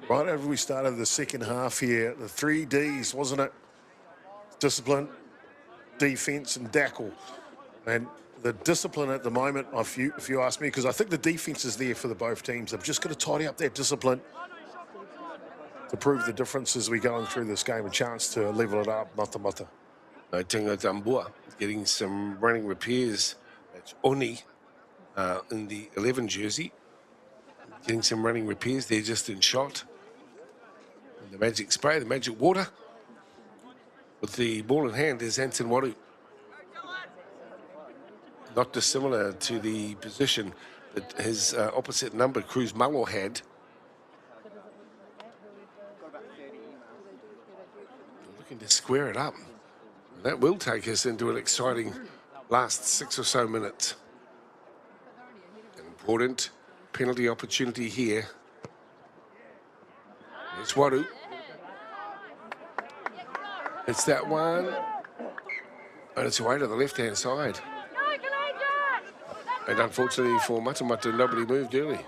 Right after we started the second half here, the 3 Ds, wasn't it? Discipline, defence and tackle. And the discipline at the moment, if you ask me, because I think the defence is there for the both teams. They've just got to tidy up that discipline to prove the difference as we're going through this game. A chance to level it up, Matamata. Tinga Tambua getting some running repairs. That's Oni in the 11 jersey. Getting some running repairs there just in shot. And the magic spray, the magic water. With the ball in hand is Anton Waru. Not dissimilar to the position that his opposite number, Cruz Malo, had. Looking to square it up. That will take us into an exciting last 6 or so minutes. An important penalty opportunity here. It's Waru. It's that one. And it's away to the left-hand side. And unfortunately for Matamata, nobody moved early.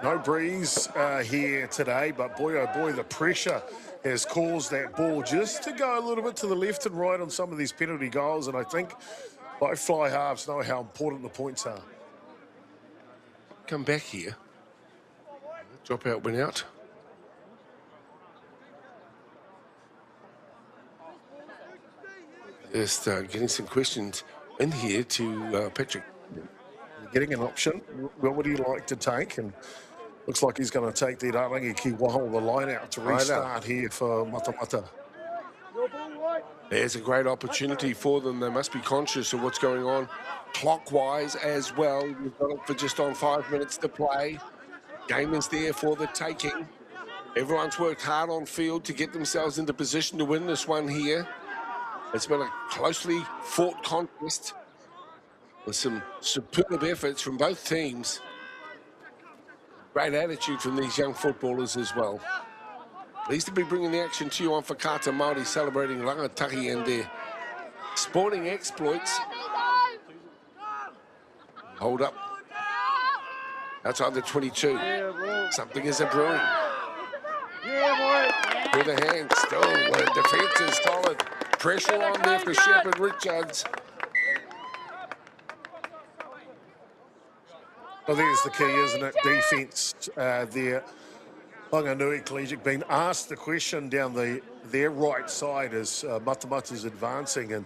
No breeze here today, but boy, oh boy, the pressure has caused that ball just to go a little bit to the left and right on some of these penalty goals. And I think both fly halves know how important the points are. Come back here. Drop out, went out. Just getting some questions in here to Patrick. Getting an option. What would he like to take? And looks like he's going to take the Arangi Kiwaho, the line out to restart here for Matamata. There's a great opportunity for them. They must be conscious of what's going on clockwise as well. You've got it for just on 5 minutes to play. Game is there for the taking. Everyone's worked hard on field to get themselves into position to win this one here. It's been a closely fought contest with some superb efforts from both teams. Great attitude from these young footballers as well. Pleased to be bringing the action to you on Whakata Māori, celebrating rangatahi and their sporting exploits. Hold up. outside the 22. Something is a brewing. With a hand still, the defence is solid. Pressure on there for Shepherd Richards. Well, there's the key, isn't it? Defence there. Whanganui Collegiate being asked the question down their right side as Matamata's advancing. And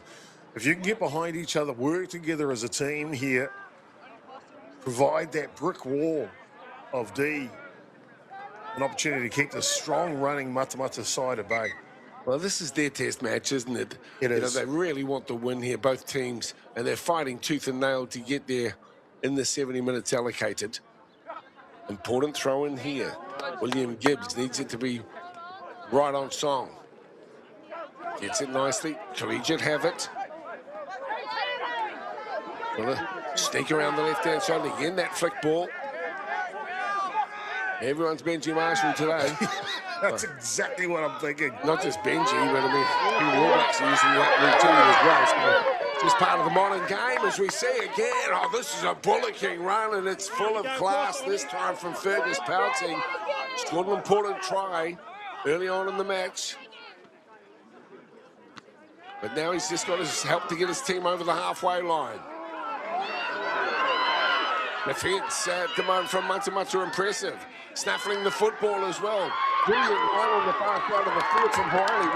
if you can get behind each other, work together as a team here, provide that brick wall of D, an opportunity to keep the strong running Matamata side at bay. Well, this is their test match, isn't it? It is. They really want to win here, both teams, and they're fighting tooth and nail to get there in the 70 minutes allocated. Important throw in here. William Gibbs needs it to be right on song. Gets it nicely. Collegiate have it. Well, sneak around the left-hand side again, that flick ball. Everyone's Benji Marshall today. That's exactly what I'm thinking. Not just Benji, but I mean, the All Blacks are using that routine as well. So just part of the modern game as we see again. Oh, this is a bullocking run, and it's full of class this time from Fergus Pouting. Scored an important try early on in the match. But now he's just got his help to get his team over the halfway line. Defence at the moment from Matamata impressive. Snaffling the football as well. Brilliant run on the far side of the field from Hawaii.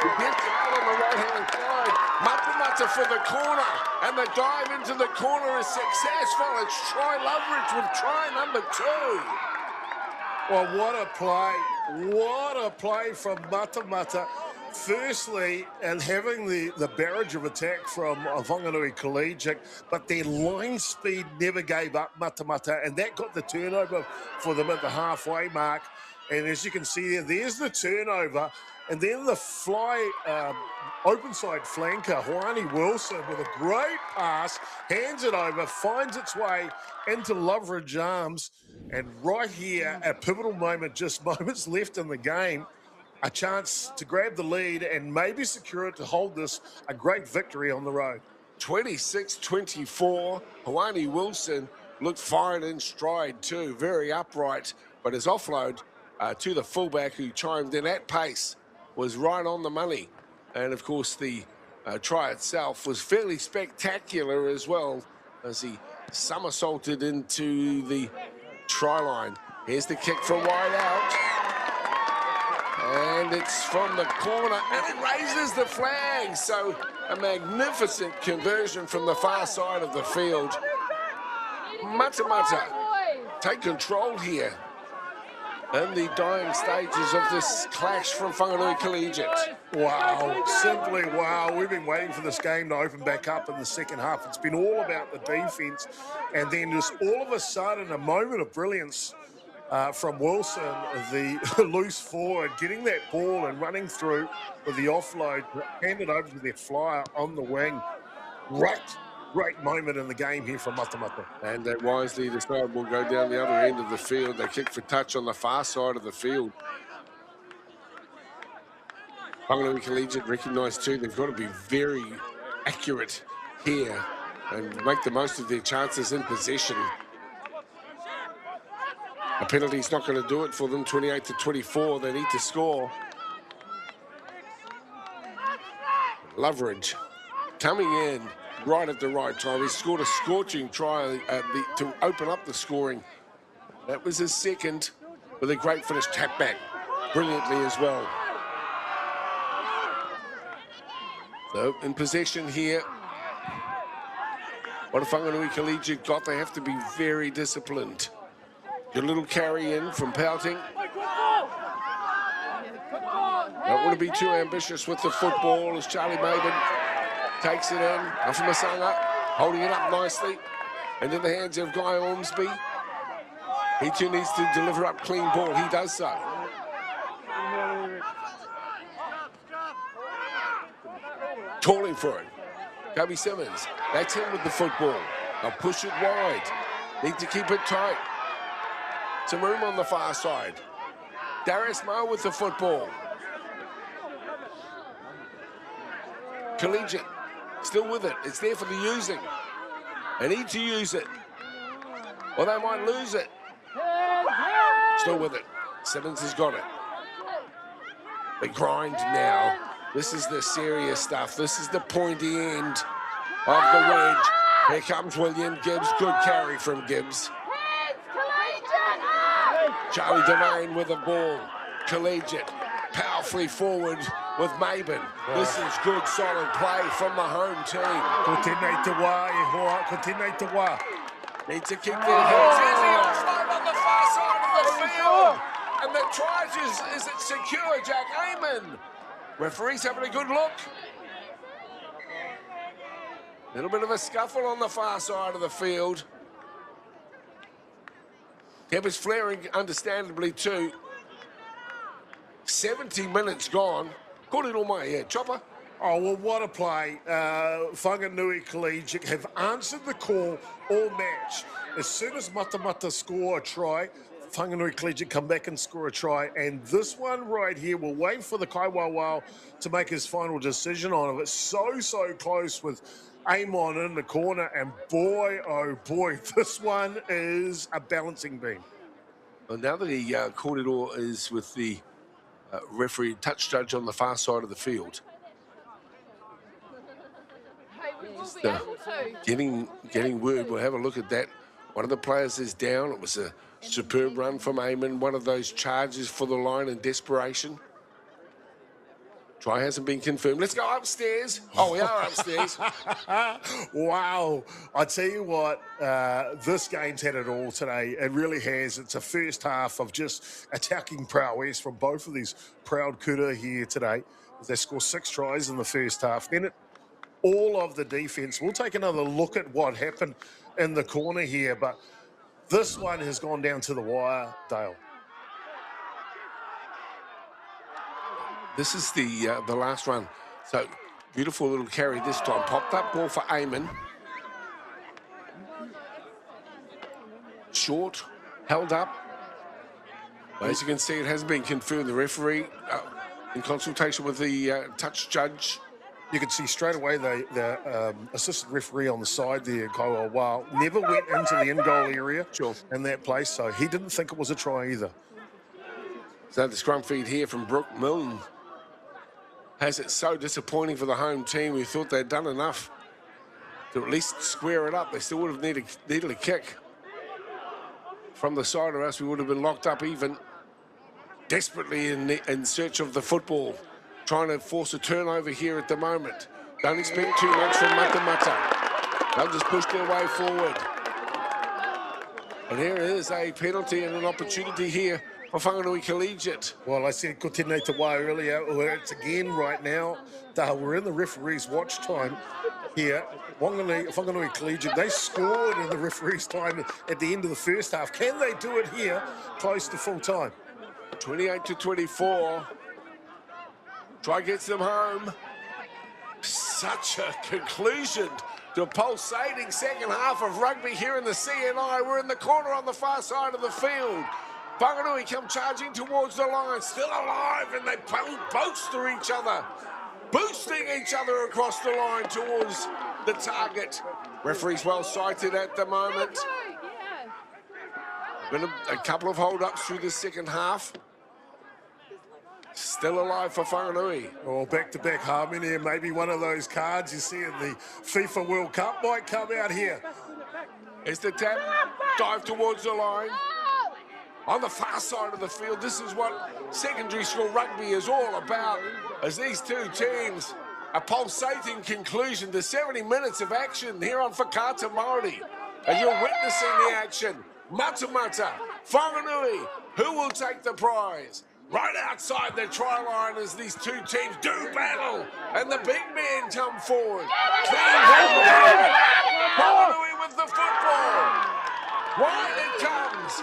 He gets it out on the right-hand side. Matamata for the corner. And the dive into the corner is successful. It's Troy Loveridge with try number 2. Well, what a play. What a play from Matamata. Firstly, and having the barrage of attack from Whanganui Collegiate, but their line speed never gave up, Matamata, and that got the turnover for them at the halfway mark. And as you can see there, there's the turnover, and then the fly open side flanker, Whanganui Wilson, with a great pass, hands it over, finds its way into Loveridge's arms, and right here, a pivotal moment, just moments left in the game, a chance to grab the lead and maybe secure it to hold this a great victory on the road. 26-24. Whanganui Wilson looked fine in stride too, very upright, but his offload to the fullback who chimed in at pace was right on the money. And of course the try itself was fairly spectacular as well as he somersaulted into the try line. Here's the kick from wide out. And it's from the corner, and it raises the flag. So a magnificent conversion from the far side of the field. Matamata take control here in the dying stages of this clash from Whanganui Collegiate. Wow, simply wow. We've been waiting for this game to open back up in the second half. It's been all about the defence, and then just all of a sudden, a moment of brilliance from Wilson, the loose forward, getting that ball and running through with the offload, handed over to their flyer on the wing. Great moment in the game here from Matamata. And that wisely decided will go down the other end of the field. They kick for touch on the far side of the field. Whanganui Collegiate recognised too, they've got to be very accurate here and make the most of their chances in possession. A penalty's not going to do it for them. 28-24, they need to score. Loveridge coming in right at the right time. He scored a scorching try to open up the scoring. That was his second with a great finish. Tap back brilliantly as well. So in possession here. What if Whanganui Collegiate got? They have to be very disciplined. Good little carry in from Pouting. Don't want to be too ambitious with the football as Charlie Maben takes it in. Afumasanga holding it up nicely into the hands of Guy Ormsby. He too needs to deliver up clean ball. He does so. Calling for it. Kobe Simmons. That's him with the football. They'll push it wide. Need to keep it tight. Some room on the far side. Darius Moe with the football. Collegiate still with it. It's there for the using. They need to use it. or they might lose it. Still with it. Simmons has got it. They grind now. This is the serious stuff. This is the pointy end of the wedge. Here comes William Gibbs. Good carry from Gibbs. Charlie Devane with the ball. Collegiate powerfully forward with Maben. This is good, solid play from the home team. Continue to wa, continue to wa. Need to keep their heads. Here's the offload on the far side of the field. And the try is it secure, Jack Amon. Referee's having a good look. Little bit of a scuffle on the far side of the field. Tempers flaring, understandably, too. 70 minutes gone. Kōrero mai, yeah, Chopper. Oh, well, what a play. Whanganui Collegiate have answered the call all match. As soon as Matamata score a try, Whanganui Collegiate come back and score a try. And this one right here, we'll wait for the Kaiwawao to make his final decision on it. It's so close with Amon in the corner. And boy, oh boy, this one is a balancing beam. Well, now that the Kōrero is with the referee touch judge on the far side of the field. Getting word, we'll have a look at that. One of the players is down. It was a superb run from Amon, one of those charges for the line in desperation. Try hasn't been confirmed. Let's go upstairs. Oh, we are upstairs. Wow. I tell you what, this game's had it all today. It really has. It's a first half of just attacking prowess from both of these proud kura here today. They score 6 tries in the first half. Then all of the defence. We'll take another look at what happened in the corner here, but this one has gone down to the wire, Dale. This is the last run. So, beautiful little carry this time. Popped up ball for Amon. Short, held up. As you can see, it hasn't been confirmed. The referee, in consultation with the touch judge. You can see straight away the assistant referee on the side there, Kaiwawao, never went into the in-goal area in that place, so he didn't think it was a try either. So the scrum feed here from Brooke Milne has it so disappointing for the home team. We thought they'd done enough to at least square it up. They still would have needed a kick from the side of us. We would have been locked up even, desperately in search of the football, trying to force a turnover here at the moment. Don't expect too much from Matamata. They'll just push their way forward. And here is a penalty and an opportunity here for Whanganui Collegiate. Well, I said Kotene Te Wā earlier, where it's again right now. We're in the referee's watch time here. Whanganui Collegiate, they scored in the referee's time at the end of the first half. Can they do it here close to full time? 28-24. Try gets them home. Such a conclusion to a pulsating second half of rugby here in the CNI. We're in the corner on the far side of the field. Whanganui come charging towards the line, still alive, and they bolster each other, boosting each other across the line towards the target. Referee's well sighted at the moment. Been a couple of hold-ups through the second half. Still alive for Whanganui. Oh, back-to-back harmony, and maybe one of those cards you see in the FIFA World Cup might come out here. Here's the tap, dive towards the line. On the far side of the field, this is what secondary school rugby is all about, as these two teams, a pulsating conclusion to 70 minutes of action here on Whakaata Māori. And you're witnessing the action. Matamata, Whanganui, who will take the prize? Right outside the try line as these two teams do battle, and the big men come forward. Whanganui with the football. Wide it comes.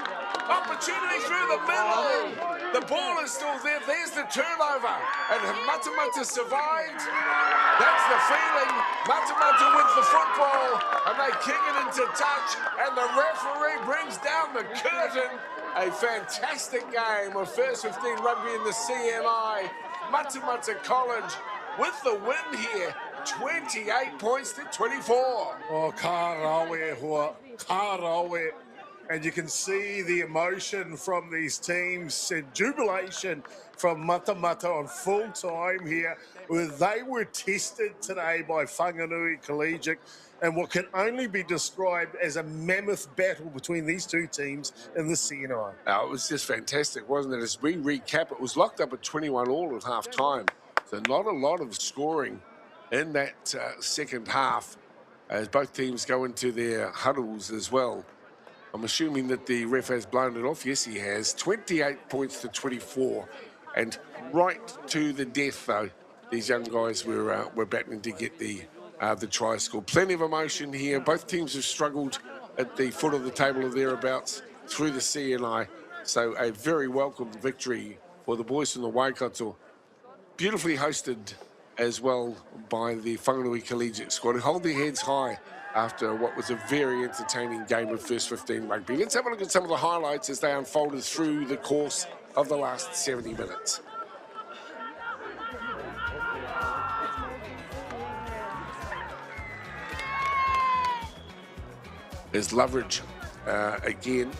Opportunity through the middle. The ball is still there. There's the turnover. And Matamata survived. That's the feeling. Matamata with the football. And they kick it into touch. And the referee brings down the curtain. A fantastic game of first 15 rugby in the CNI. Matamata College with the win here. 28 points to 24. Oh, ka rawe hoa. Ka rawe. And you can see the emotion from these teams and jubilation from Matamata on full time here, where they were tested today by Whanganui Collegiate and what can only be described as a mammoth battle between these two teams in the CNI. It was just fantastic, wasn't it? As we recap, it was locked up at 21-all at half time. So not a lot of scoring in that second half as both teams go into their huddles as well. I'm assuming that the ref has blown it off. Yes, he has. 28 points to 24. And right to the death, though, these young guys were battling to get the try score. Plenty of emotion here. Both teams have struggled at the foot of the table or thereabouts through the CNI. So a very welcome victory for the boys from the Waikato. Beautifully hosted as well by the Whanganui Collegiate squad, who hold their heads high after what was a very entertaining game of first 15 rugby. Let's have a look at some of the highlights as they unfolded through the course of the last 70 minutes. There's Loveridge again.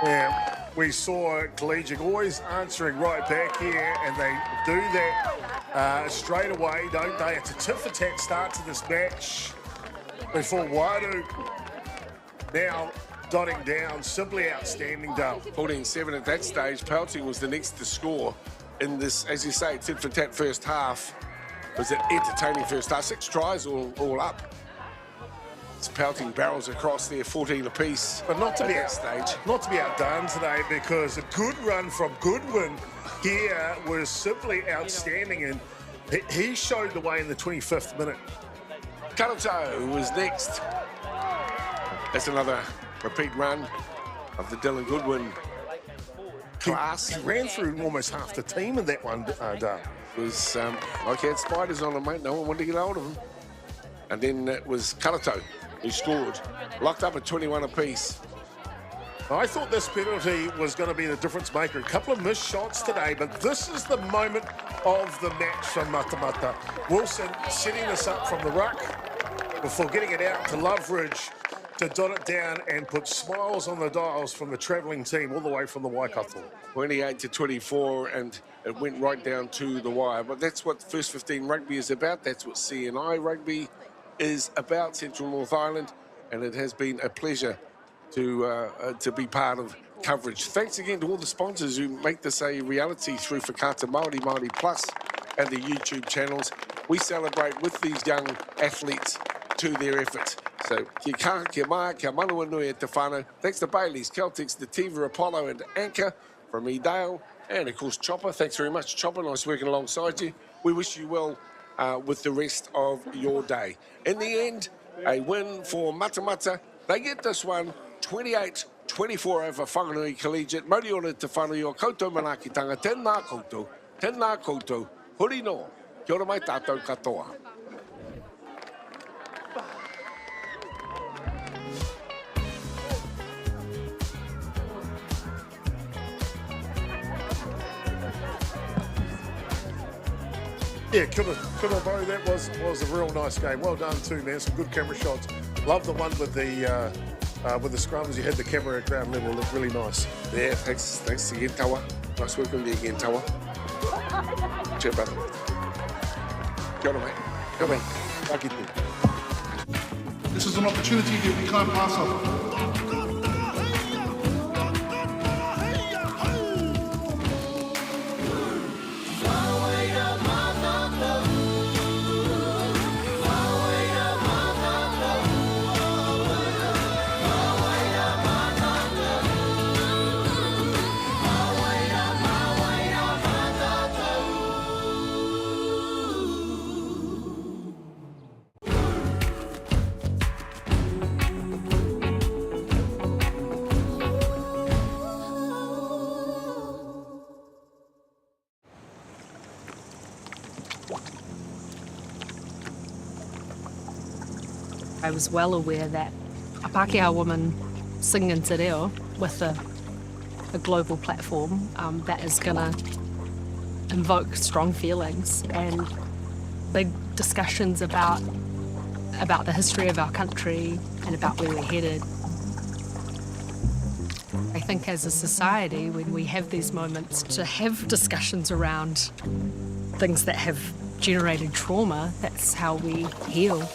Yeah. We saw Collegiate always answering right back here, and they do that straight away, don't they? It's a tit-for-tat start to this match before Wadu now dotting down. Simply outstanding, Dale. 14-7 at that stage. Feilding was the next to score in this, as you say, tit-for-tat first half. It was an entertaining first half. 6 tries all up. Feilding barrels across there, 14 apiece. But not to be that stage. Not to be outdone today, because a good run from Goodwin here was simply outstanding, and he showed the way in the 25th minute. Karato was next. That's another repeat run of the Dylan Goodwin class. He ran through almost half the team in that one, Dale. It was like he had spiders on him, mate. No one wanted to get hold of him. And then it was Karato who scored, locked up at 21 apiece. I thought this penalty was going to be the difference maker. A couple of missed shots today, but this is the moment of the match for Matamata. Wilson setting this up from the ruck before getting it out to Loveridge to dot it down and put smiles on the dials from the travelling team all the way from the Waikato. 28 to 24, and it went right down to the wire. But that's what First 15 Rugby is about. That's what CNI Rugby is about, Central North Island, and it has been a pleasure to be part of coverage. Thanks again to all the sponsors who make this a reality through Whakata Māori, Māori Plus, and the YouTube channels. We celebrate with these young athletes to their efforts. So, kia kaha, kia mai, kia manua nui e te whānau. Thanks to Bailey's, Celtics, Nativa, Apollo, and Anchor, from me, Dale, and of course Chopper. Thanks very much, Chopper. Nice working alongside you. We wish you well with the rest of your day. In the end, a win for Matamata. They get this one 28-24 over Whanganui Collegiate. Moriora te whanui o koutou manakitanga. Tēnā koutou, huri no. Kia ora mai tātou katoa. Yeah, Kura Bo, that was a real nice game. Well done too, man. Some good camera shots. Love the one with the scrums. You had the camera at ground level. Looked really nice. Yeah, thanks again, Tawa. Nice working with you again, Tawa. Cheers, brother. Kia ora, mate. Kia ora. Taki te. This is an opportunity that we can't pass up. I was well aware that a Pākehā woman singing Te Reo with a global platform that is going to invoke strong feelings and big discussions about about the history of our country and about where we're headed. I think as a society, when we have these moments to have discussions around things that have generated trauma, that's how we heal.